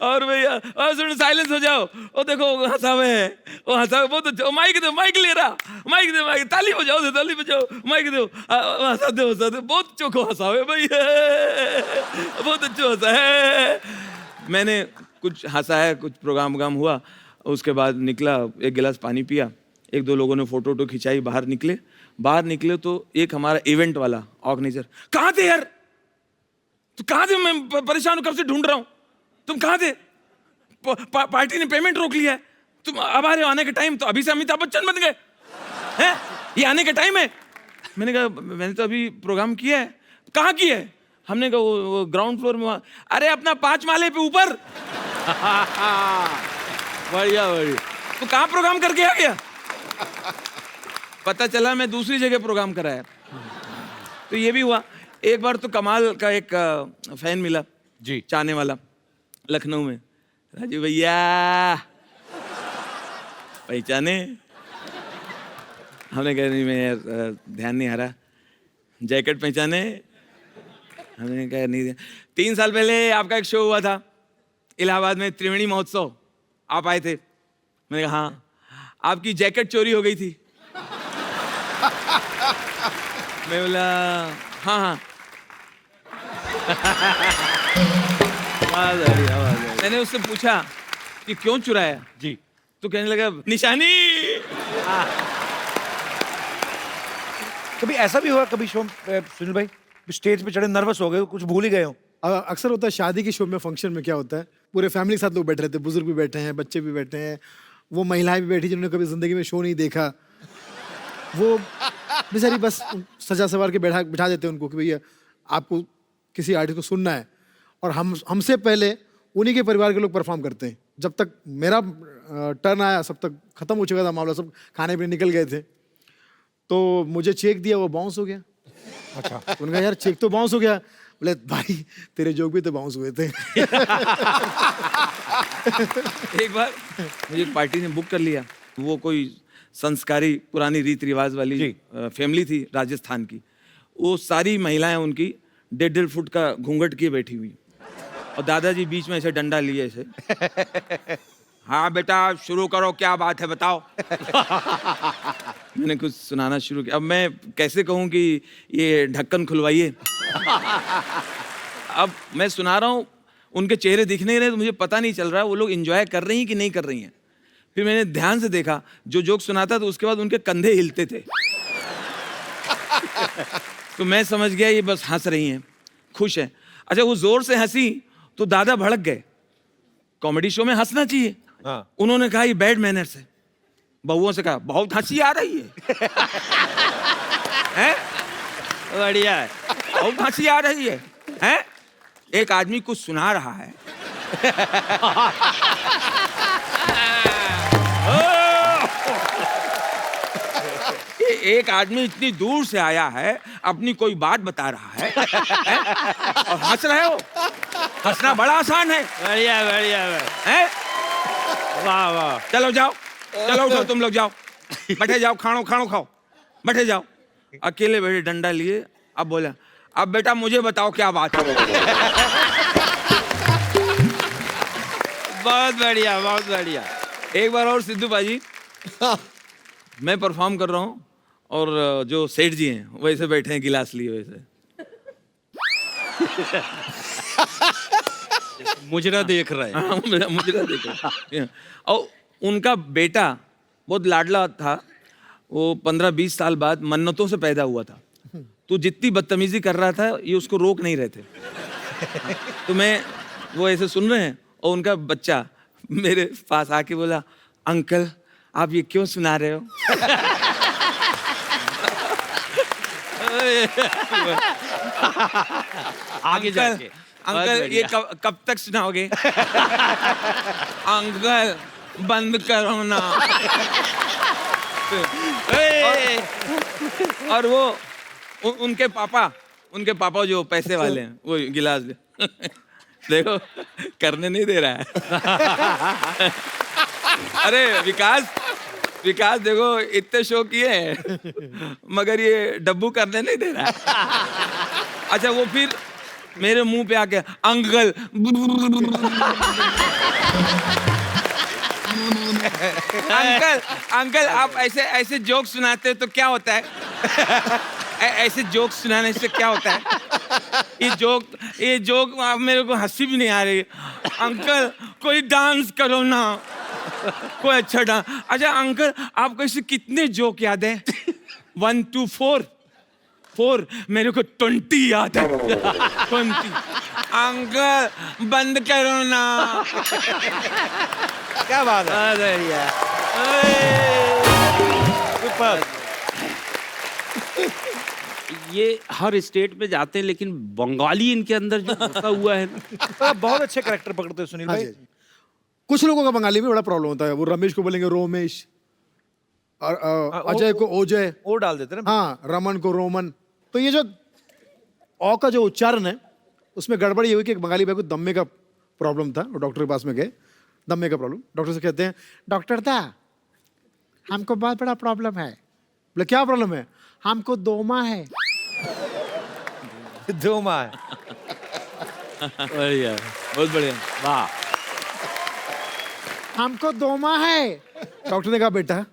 और भैया और सुन, साइलेंस हो जाओ, वो देखो हंसा हुए है, वो हंसा हुए बहुत अच्छा, माइक दो, माइक ले रहा, माइक दे, माइक, ताली बजाओ, ताली बजाओ, माइक दो, हंसा दो, बहुत चोखो हंसा हुए भैया, बहुत अच्छा हंसा है। मैंने कुछ हंसा है, कुछ प्रोग्राम हुआ, उसके बाद निकला, एक गिलास पानी पिया, एक दो लोगों ने फोटो खिंचाई, बाहर निकले तो एक हमारा इवेंट वाला ऑर्गेनाइजर, कहाँ थे यार, तो कहाँ थे, मैं परेशान हूँ, कब से ढूंढ रहा हूँ, तुम कहाँ थे? पार्टी ने पेमेंट रोक लिया है, तुम अब आ रहे हो, आने के टाइम, तो अभी से अमिताभ बच्चन बन गए हैं, ये आने का टाइम है। मैंने कहा मैंने तो अभी प्रोग्राम किया है। कहाँ किया है? हमने कहा वो ग्राउंड फ्लोर में। वहाँ, अरे अपना 5 माले पे ऊपर। बढ़िया बढ़िया। तो कहाँ प्रोग्राम करके आ गया? पता चला मैं दूसरी जगह प्रोग्राम कराया। तो ये भी हुआ। एक बार तो कमाल का एक फैन मिला जी, चाहने वाला, लखनऊ में। राजू भैया पहचाने? हमने कहा नहीं, मैं यार ध्यान नहीं आ रहा। जैकेट पहचाने? हमने कहा नहीं। 3 साल पहले आपका एक शो हुआ था इलाहाबाद में, त्रिवेणी महोत्सव, आप आए थे। मैंने कहा हाँ, आपकी जैकेट चोरी हो गई थी। मैं बोला हाँ हाँ। मैंने उससे पूछा कि क्यों चुराया जी, तो कहने लगा निशानी। कभी ऐसा भी हुआ, कभी शो सुनील भाई स्टेज पे चढ़े नर्वस हो गए, कुछ भूल ही गए हो? अक्सर होता है शादी के शो में, फंक्शन में क्या होता है, पूरे फैमिली के साथ लोग बैठे रहते हैं, बुजुर्ग भी बैठे हैं, बच्चे भी बैठे हैं, वो महिलाएं भी बैठी जिन्होंने कभी जिंदगी में शो नहीं देखा, वो बेचारी बस सजा सवार के बिठा देते हैं उनको कि भैया आपको किसी आर्टिस्ट को सुनना है, और हमसे पहले उन्हीं के परिवार के लोग परफॉर्म करते हैं। जब तक मेरा टर्न आया सब तक खत्म हो चुका था मामला, सब खाने पीने निकल गए थे। तो मुझे चेक दिया, वो बाउंस हो गया। अच्छा, उनका यार चेक तो बाउंस हो गया। बोले भाई तेरे जोक भी तो बाउंस हुए थे। एक बार मुझे एक पार्टी ने बुक कर लिया, वो कोई संस्कारी पुरानी रीति रिवाज वाली फैमिली थी राजस्थान की। वो सारी महिलाएं उनकी 1.5 फुट का घूंघट किए बैठी हुई, और दादाजी बीच में ऐसे डंडा लिए ऐसे हाँ बेटा शुरू करो, क्या बात है बताओ। मैंने कुछ सुनाना शुरू किया। अब मैं कैसे कहूँ कि ये ढक्कन खुलवाइए। अब मैं सुना रहा हूँ, उनके चेहरे दिख नहीं रहे, तो मुझे पता नहीं चल रहा है वो लोग एंजॉय कर रही हैं कि नहीं कर रही हैं। फिर मैंने ध्यान से देखा, जो जोक सुनाता तो उसके बाद उनके कंधे हिलते थे। तो मैं समझ गया ये बस हंस रही हैं, खुश है। अच्छा, वो जोर से हंसी तो दादा भड़क गए। कॉमेडी शो में हंसना चाहिए। हाँ। उन्होंने कहा ये बैड मैनर्स है। बहुओं से कहा बहुत हंसी आ रही है। हैं? बढ़िया है। बहुत हंसी आ रही है। हैं? एक आदमी कुछ सुना रहा है। एक आदमी इतनी दूर से आया है, अपनी कोई बात बता रहा है, हैं? और हंस रहे हो। हंसना बड़ा आसान है। बढ़िया हैं? वाह वाह। चलो जाओ, चलो उठो, तुम लोग जाओ, बैठे जाओ, खानो खाओ, बैठे जाओ। अकेले बैठे डंडा लिए। अब बोला, अब बेटा मुझे बताओ क्या बात है। बहुत बढ़िया, बहुत बढ़िया। एक बार और सिद्धू बाजी, मैं परफॉर्म कर रहा हूँ और जो सेठ जी हैं वैसे बैठे हैं, गिलास लिए वैसे। मुजरा देख रहे हैं। हाँ, मुझे ना देखो। और उनका बेटा बहुत लाडला था। वो 15-20 साल बाद मन्नतों से पैदा हुआ था। तो जितनी बदतमीजी कर रहा था ये उसको रोक नहीं रहे थे। तो वो ऐसे सुन रहे हैं और उनका बच्चा मेरे पास आके बोला, अंकल आप ये क्यों सुना रहे हो? आगे जाके अंकल ये कब तक सुनाओगे? अंकल बंद करो ना। और वो उनके पापा जो पैसे वाले हैं वो गिलास देखो करने नहीं दे रहा है। अरे विकास देखो इतने शो किए हैं मगर ये डब्बू करने नहीं दे रहा है। अच्छा, वो फिर मेरे मुंह पे आके अंकल अंकल आप ऐसे जोक सुनाते हो तो क्या होता है? ऐसे जोक सुनाने से क्या होता है? ये जोक आप मेरे को हंसी भी नहीं आ रही। अंकल कोई डांस करो ना, कोई अच्छा डांस। अच्छा अंकल आपको ऐसे कितने जोक याद है? 1 2 4 मेरे को 20 याद है। 20। अंकल बंद करो ना। क्या बात है। बढ़िया। सुपर। ये हर स्टेट में जाते हैं लेकिन बंगाली इनके अंदर जो घुसा हुआ है। तो आप बहुत अच्छे कैरेक्टर पकड़ते हो सुनील हाँ भाई। जी। कुछ लोगों का बंगाली में बड़ा प्रॉब्लम होता है। वो रमेश को बोलेंगे रोमेश, और अजय को ओजय, ओ डाल देते ना। हाँ, रमन को रोमन। तो ये जो औ का जो उच्चारण है उसमें गड़बड़ी ये हुई कि एक बंगाली भाई को दम्मे का प्रॉब्लम था। वो डॉक्टर के पास में गए, दम्मे का प्रॉब्लम। डॉक्टर से कहते हैं, डॉक्टर दा हमको बहुत बड़ा प्रॉब्लम है। बोले क्या प्रॉब्लम है? हमको दोमा है। दो माँ है। बढ़िया, बहुत बढ़िया। वाह। हमको दोमा है। डॉक्टर ने कहा, बेटा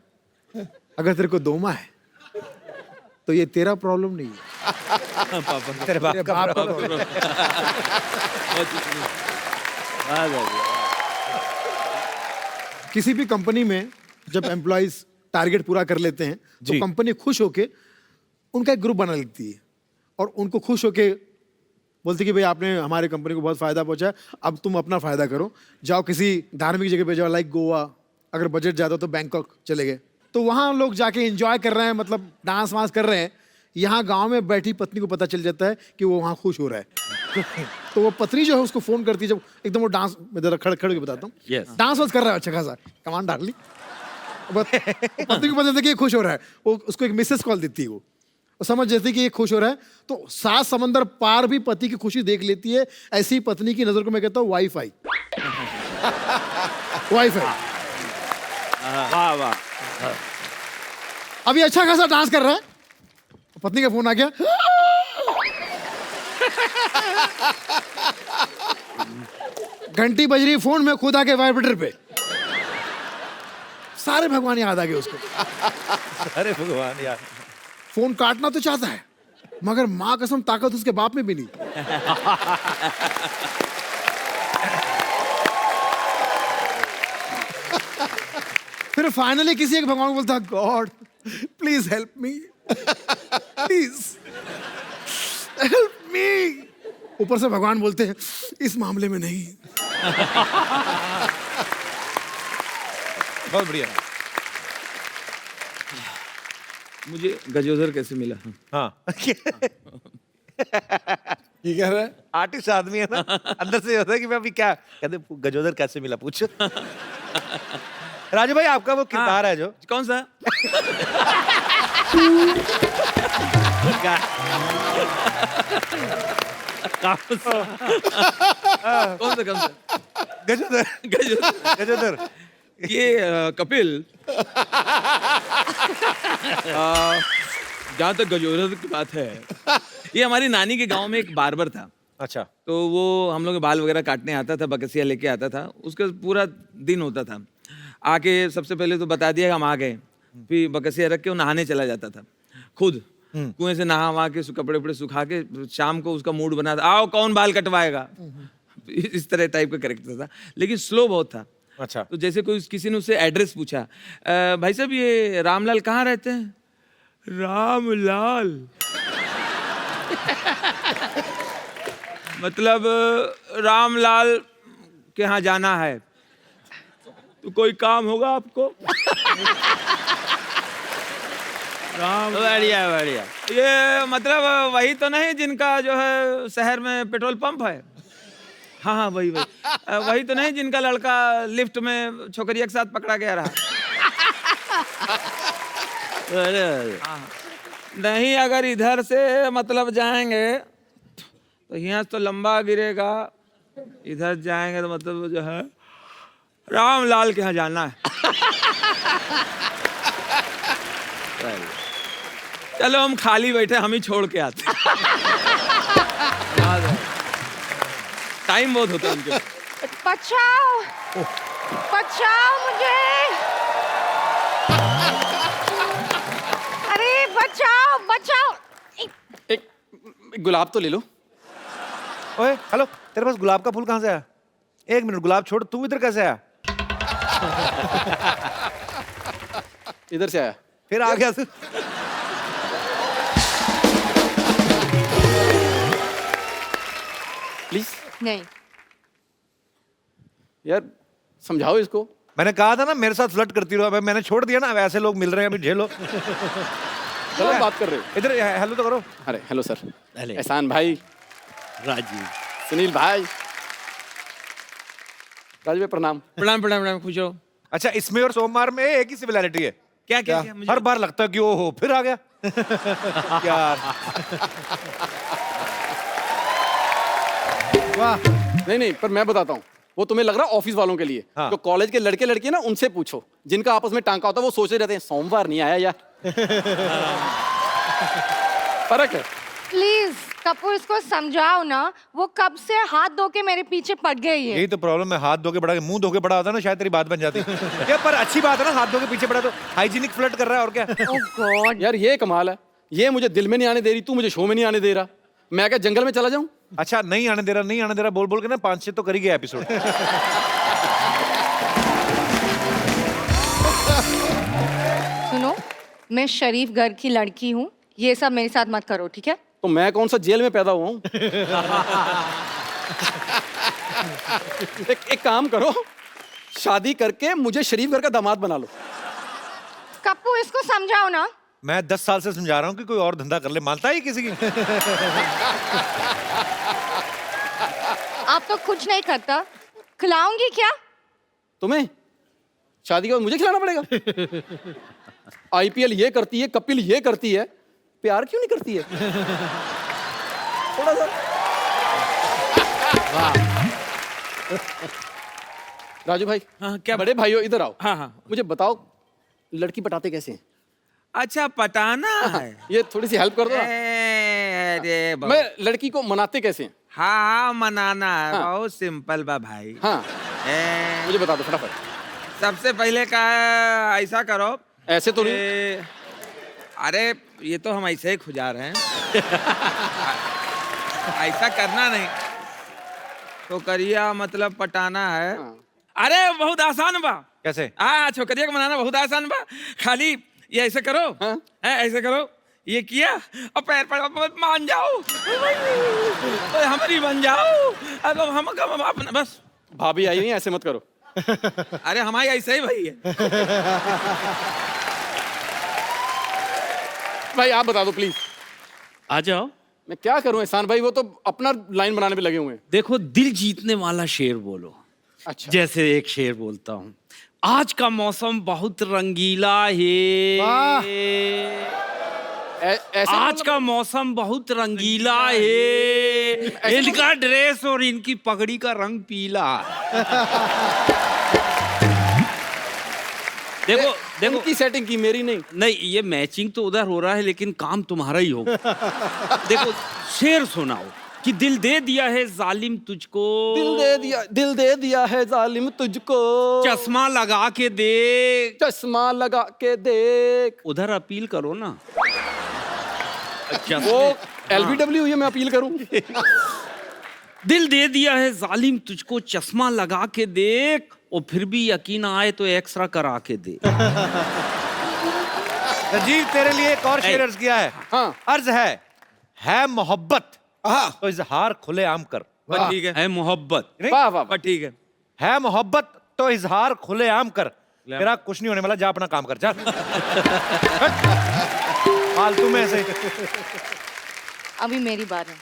अगर तेरे को दोमा है तो ये तेरा प्रॉब्लम नहीं है, तेरे बाप का बाप का प्रॉब्लम। प्रॉब्लम। किसी भी कंपनी में जब एम्प्लॉइज टारगेट पूरा कर लेते हैं तो जी। कंपनी खुश होके उनका एक ग्रुप बना लेती है और उनको खुश होके बोलती कि भाई आपने हमारे कंपनी को बहुत फायदा पहुंचा, अब तुम अपना फायदा करो, जाओ किसी धार्मिक जगह पे जाओ, लाइक गोवा, अगर बजट ज्यादा तो बैंकॉक चले गए। तो वहाँ लोग जाके एंजॉय कर रहे हैं, मतलब डांस वांस कर रहे हैं। यहाँ गांव में बैठी पत्नी को पता चल जाता है कि वो वहाँ खुश हो रहा है। तो वो पत्नी जो है उसको फोन करती है, जब एकदम वो डांस में जरा खड़ खड़ के बताता हूँ, Yes. डांस वांस कर रहा है अच्छा खासा, कमान डार्लिंग। पत्नी को पता चलता है कि ये खुश हो रहा है, वो उसको एक मिसेस कॉल देती है। वो समझ जाती है कि ये खुश हो रहा है, तो 7 समंदर पार भी पति की खुशी देख लेती है। ऐसी पत्नी की नजर को मैं कहता हूँ वाईफाई। वाईफाई। वाह वाह। अभी अच्छा खासा डांस कर रहा है, पत्नी का फोन आ गया। घंटी बज रही, फोन में खुद आके वाइब्रेटर पे। सारे भगवान याद आ गए उसको। अरे भगवान यार। फोन काटना तो चाहता है, मगर माँ कसम ताकत उसके बाप में भी नहीं। फिर फाइनली किसी एक भगवान को बोलता, God please help me, please help me. ऊपर से भगवान बोलते हैं, इस मामले में नहीं। बहुत बढ़िया। मुझे गजोदर कैसे मिला? हाँ ये कह रहा है आर्टिस्ट आदमी है ना, अंदर से होता है कि मैं अभी क्या कहते, गजोदर कैसे मिला पूछ। राजू भाई आपका वो किरदार है जो कौन सा? कौन सा? गजोदर गजोदर ये कपिल, जहाँ तक गजोदर की बात है, ये हमारी नानी के गांव में एक बार्बर था। अच्छा। तो वो हम लोग के बाल वगैरह काटने आता था, बकसिया लेके आता था, उसका पूरा दिन होता था। आके सबसे पहले तो बता दिया हम आ गए, फिर बकसिया रख के वो नहाने चला जाता था खुद, कुएं से नहा वहा के कपड़े उपड़े सुखा के शाम को उसका मूड बना था, आओ कौन बाल कटवाएगा, इस तरह टाइप का कैरेक्टर था, लेकिन स्लो बहुत था। अच्छा। तो जैसे कोई किसी ने उससे एड्रेस पूछा, भाई साहब ये रामलाल कहाँ रहते हैं? रामलाल मतलब रामलाल के यहाँ जाना है, तो कोई काम होगा आपको? राम बढ़िया बढ़िया। ये मतलब वही तो नहीं जिनका जो है शहर में पेट्रोल पंप है? हाँ हाँ वही वही। वही तो नहीं जिनका लड़का लिफ्ट में छोकरिया के साथ पकड़ा गया रहा? अरे हाँ। नहीं, अगर इधर से मतलब जाएंगे तो यहाँ से तो लंबा गिरेगा, इधर जाएंगे तो मतलब जो है रामलाल के यहाँ जाना है। चलो हम खाली बैठे, हम ही छोड़ के आते। टाइम बहुत होता है उनके पास। बचाओ बचाओ मुझे, अरे बचाओ बचाओ। एक गुलाब तो ले लो। ओए हेलो, तेरे पास गुलाब का फूल कहाँ से आया? एक मिनट, गुलाब छोड़, तू इधर कैसे आया? इधर से आया। फिर आ गया तू। प्लीज नहीं, यार समझाओ इसको। मैंने कहा था ना मेरे साथ फ्लर्ट करती रहो, अब मैंने छोड़ दिया ना, अब ऐसे लोग मिल रहे हैं, अभी झेलो। गलत बात कर रहे हो। इधर हेलो तो करो। अरे हेलो सर। हेलो। एहसान भाई, राजीव। सुनील भाई, राजू भाई प्रणाम। प्रणाम प्रणाम प्रणाम, खुश रहो। अच्छा, इसमें और सोमवार में एक ही सिमिलैरिटी है। क्या क्या, क्या? मुझे हर बार लगता है कि ओ हो फिर आ गया। यार वाह। नहीं नहीं, पर मैं बताता हूँ, वो तुम्हें लग रहा है ऑफिस वालों के लिए। हाँ। जो कॉलेज के लड़के लड़की ना, उनसे पूछो, जिनका आपस में टांका होता है, वो सोचते रहते हैं सोमवार नहीं आया यार। फर्क है। प्लीज कपूर इसको समझाओ ना, वो कब से हाथ धो के मेरे पीछे पड़ गई है। यही तो प्रॉब्लम है, हाथ धो के बड़ा के मुंह धो के बड़ा होता ना, शायद तेरी बात बन जाती। क्या पर अच्छी बात है ना, हाथ धो के पीछे पड़ा तो हाइजीनिक फ्लर्ट कर रहा है और क्या। ओह गॉड। यार ये कमाल है, ये मुझे दिल में नहीं आने दे रही, तू मुझे शो में नहीं आने दे रहा। मैं क्या जंगल में चला जाऊं? अच्छा, नहीं आने दे रहा, नहीं आने दे रहा बोल बोल के ना 5-6 तो कर ही गया एपिसोड। सुनो, मैं शरीफ घर की लड़की हूँ, ये सब मेरे साथ मत करो, ठीक है? तो मैं कौन सा जेल में पैदा हुआ हूं? एक काम करो, शादी करके मुझे शरीफ घर का दामाद बना लो। कपूर इसको समझाओ ना। मैं 10 साल से समझा रहा हूँ कि कोई और धंधा कर ले, मानता ही किसी की। आप तो कुछ नहीं करता, खिलाऊंगी क्या? तुम्हें शादी के बाद मुझे खिलाना पड़ेगा? आईपीएल ये करती है, कपिल ये करती है, प्यार क्यों नहीं करती है? थोड़ा सा। राजू भाई, हाँ, क्या? बड़े भाइयों इधर आओ। हाँ हाँ। मुझे बताओ, लड़की पटाते कैसे हैं? अच्छा, पटाना है। ये थोड़ी सी हेल्प कर दो ना। अरे मैं लड़की को मनाते कैसे हैं? हाँ हाँ, मनाना है, हाँ। बहुत सिंपल बा भाई। हाँ, ए, मुझे बता दो फटाफट। सबसे पहले का ऐसा करो, ऐसे तो नहीं। अरे ये तो हम ऐसे ही खुजा रहे हैं। ऐसा करना नहीं तो करिया, मतलब पटाना है। अरे बहुत आसान बा। कैसे? हाँ, छोकरिया को मनाना बहुत आसान बा। खाली ये ऐसे करो, ऐसे करो, ये किया और पैर पर मान जाओ, हमारी बन जाओ। अब हम अपना बस। भाभी आई नहीं, ऐसे मत करो। अरे हमारी ऐसे ही भाई है। भाई आप बता दो प्लीज। आ जाओ। मैं क्या करूं एहसान भाई, वो तो अपना लाइन बनाने पे लगे हुए हैं। देखो, दिल जीतने वाला शेर बोलो। अच्छा। जैसे एक शेर बोलता हूँ, आज का मौसम बहुत रंगीला है। ऐसे आज का मौसम बहुत रंगीला है। इनका ड्रेस और इनकी पगड़ी का रंग पीला है। देखो देखो, उनकी सेटिंग की, मेरी नहीं। नहीं, ये मैचिंग तो उधर हो रहा है, लेकिन काम तुम्हारा ही होगा। देखो, शेर सुनाओ कि दिल दे दिया है जालिम तुझको, दिल दे दिया है जालिम तुझको, चश्मा लगा के देख। चश्मा लगा के देख। उधर अपील करो ना। वो LBW है, मैं अपील करूं? दिल दे दिया है जालिम तुझको, चश्मा लगा के देख, और फिर भी यकीन आए तो एक्सरा करा के दे। राजीव, तेरे लिए एक और शेर अर्ज किया है। हाँ। अर्ज है मोहब्बत तो इजहार खुले आम कर। बस ठीक है। है मोहब्बत। नहीं? वाह वाह। बस ठीक है। है मोहब्बत तो इजहार खुले आम कर। तेरा कुछ नहीं होने वाला, जा अपना काम कर, जा। फालतू में ऐसे। अभी मेरी बात है।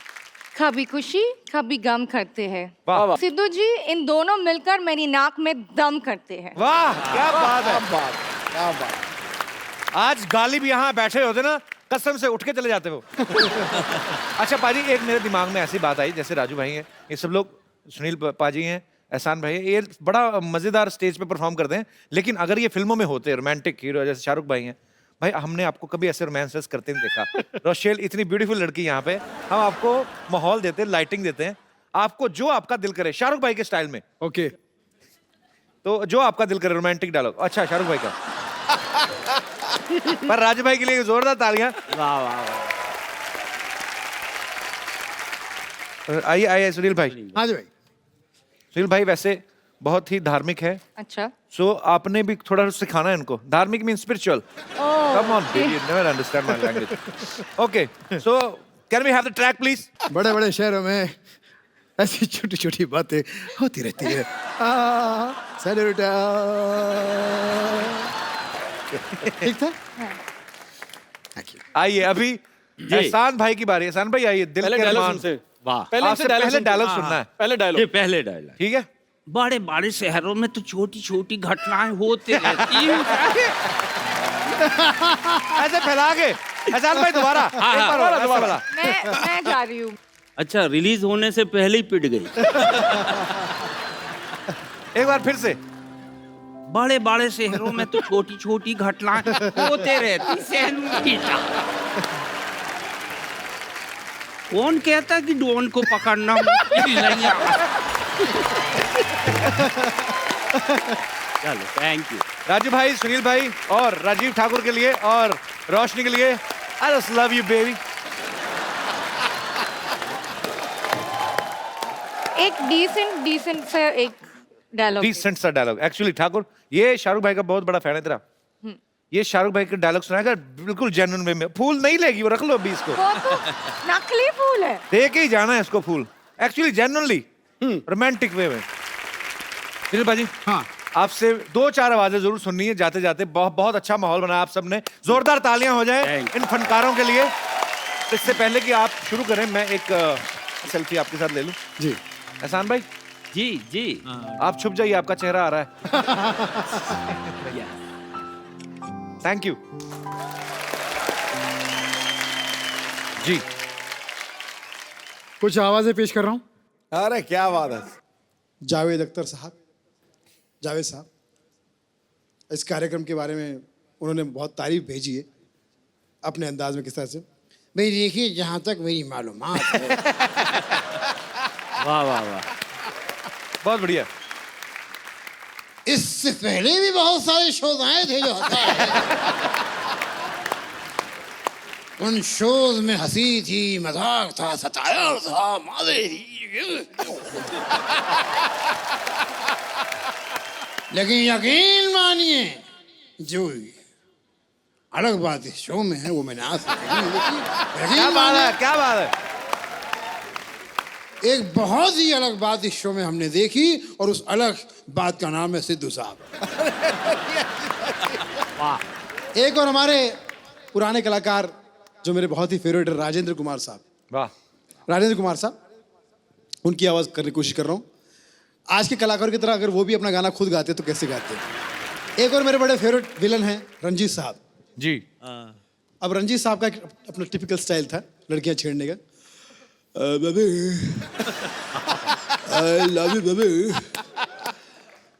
कभी खुशी कभी गम करते हैं। वाह सिद्धू जी, इन दोनों मिलकर मेरी नाक में दम करते हैं। वाह, क्या बात है। क्या बात। आज गालिब यहाँ बैठे होते ना, कसम से उठ के चले जाते वो। अच्छा पाजी, एक मेरे दिमाग में ऐसी बात आई, जैसे राजू भाई हैं, ये सब लोग, सुनील पाजी हैं, एहसान भाई हैं, ये बड़ा मजेदार स्टेज पे परफॉर्म करते हैं, लेकिन अगर ये फिल्मों में होते रोमांटिक हीरो जैसे शाहरुख भाई हैं, भाई हमने आपको कभी ऐसे रोमांसेस करते नहीं देखा। रोशेल इतनी ब्यूटीफुल लड़की यहाँ पे, हम आपको माहौल देते हैं, लाइटिंग देते हैं, आपको जो आपका दिल करे शाहरुख भाई के स्टाइल में। ओके। तो जो आपका दिल करे रोमांटिक डायलॉग। अच्छा, शाहरुख भाई का। पर राजू भाई के लिए जोरदार तालियां। वाह वाह वाह। आइए आइए सुनील भाई। हाँ जी भाई। सुनील भाई वैसे बहुत ही धार्मिक है, अच्छा। सो आपने भी थोड़ा सिखाना है इनको। धार्मिक mean spiritual. Come on baby, you never understand my language. Okay, so can we have the track please? बड़े बड़े शहरों में ऐसी छोटी छोटी बातें होती रहती है। सैल्यूटा। ठीक था? आइए अभी एहसान भाई की बारी। एहसान भाई आइए, दिल पहले के डायलॉग अरमान। सुनते। वाह। आपसे पहले डायलॉग सुनना है। पहले ये डायलॉग। पहले डायलॉग। ठीक है? बड़े बड़े शहरों में तो छोटी छोटी घटनाएं होती रहती हैं। ऐसे फैला के। एहसान भाई दोबारा एक बार और, ऐसे वाला। मैं जा रही हूँ। अच्छा, रिलीज होने से पहले ही पिट गई। एक बार फिर से। बड़े बड़े शहरों में तो छोटी छोटी घटनाएं होते रहती सेनुरीटा। कौन कहता कि डॉन को पकड़ना मुश्किल नहीं है? चलो, थैंक यू। राजू भाई, सुनील भाई और राजीव ठाकुर के लिए और रोशनी के लिए, I just love you baby। एक डिसेंट से एक डायलॉग। डिसेंट सा डायलॉग। एक्चुअली ठाकुर, ये शाहरुख भाई का बहुत बड़ा फैन है तेरा। ये शाहरुख भाई के डायलॉग सुनाएगा बिल्कुल जेन्युइन वे में। फूल नहीं लेगी वो, रख लो अभी इसको। वो तो नकली फूल है। दे के ही जाना है इसको फूल। एक्चुअली जेन्युइनली रोमांटिक वे में। सुनील भाजी, हाँ। आपसे 2-4 आवाजें जरूर सुननी है जाते जाते। बहुत बहुत अच्छा माहौल बनाया आप सबने। जोरदार तालियां हो जाए इन फनकारों के लिए। इससे पहले कि आप शुरू करें, मैं एक सेल्फी आपके साथ ले लूं। जी। एहसान भाई जी जी। आप छुप जाइए, आपका चेहरा आ रहा है। थैंक यू जी। कुछ आवाजें पेश कर रहा हूँ। अरे क्या बात है। जावेद अख्तर साहब, जावेद साहब, इस कार्यक्रम के बारे में उन्होंने बहुत तारीफ भेजी है अपने अंदाज में। किस तरह से? भाई देखिए, जहाँ तक मेरी मालूमात है। वाह वाह वाह। बहुत बढ़िया। इससे पहले भी बहुत सारे शोज आए थे जो हंसा है। उन शोज में हंसी थी, मजाक था, सटायर था, मजे थी। लेकिन यकीन मानिए, जो अलग बात इस शो में है वो मैंने आज तक नहीं देखी। क्या यकीन बात है, मानिए, क्या बात है। एक बहुत ही अलग बात इस शो में हमने देखी और उस अलग बात का नाम है सिद्धू साहब। एक और हमारे पुराने कलाकार जो मेरे बहुत ही फेवरेट है, राजेंद्र कुमार साहब। वाह। राजेंद्र कुमार साहब, उनकी आवाज़ करने की कोशिश कर रहा हूँ। आज के कलाकार की तरह अगर वो भी अपना गाना खुद गाते तो कैसे गाते। एक और मेरे बड़े फेवरेट विलन हैं रंजीत साहब जी। अब रंजीत साहब का एक अपना टिपिकल स्टाइल था लड़कियां छेड़ने का। Baby, I love you baby,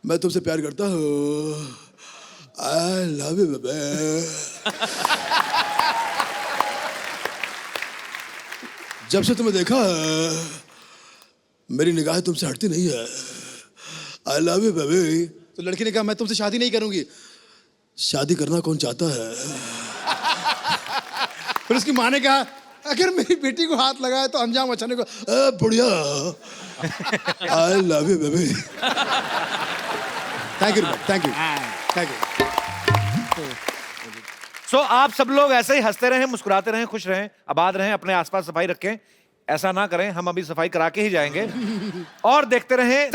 मैं तुमसे प्यार करता हूँ, आई लव यू बेबी। जब से तुम्हें देखा मेरी निगाह तुमसे हटती नहीं है, आई लव यू बेबी। तो लड़की ने कहा मैं तुमसे शादी नहीं करूंगी। शादी करना कौन चाहता है? फिर उसकी माँ ने कहा अगर मेरी बेटी को हाथ लगाए तो अंजाम अच्छा नहीं को। बुढ़िया, I love you baby. Thank you, thank you, thank you. So आप सब लोग ऐसे ही हंसते रहें, मुस्कुराते रहें, खुश रहें, आबाद रहें, अपने आसपास सफाई रखें। ऐसा ना करें, हम अभी सफाई करा के ही जाएंगे। और देखते रहें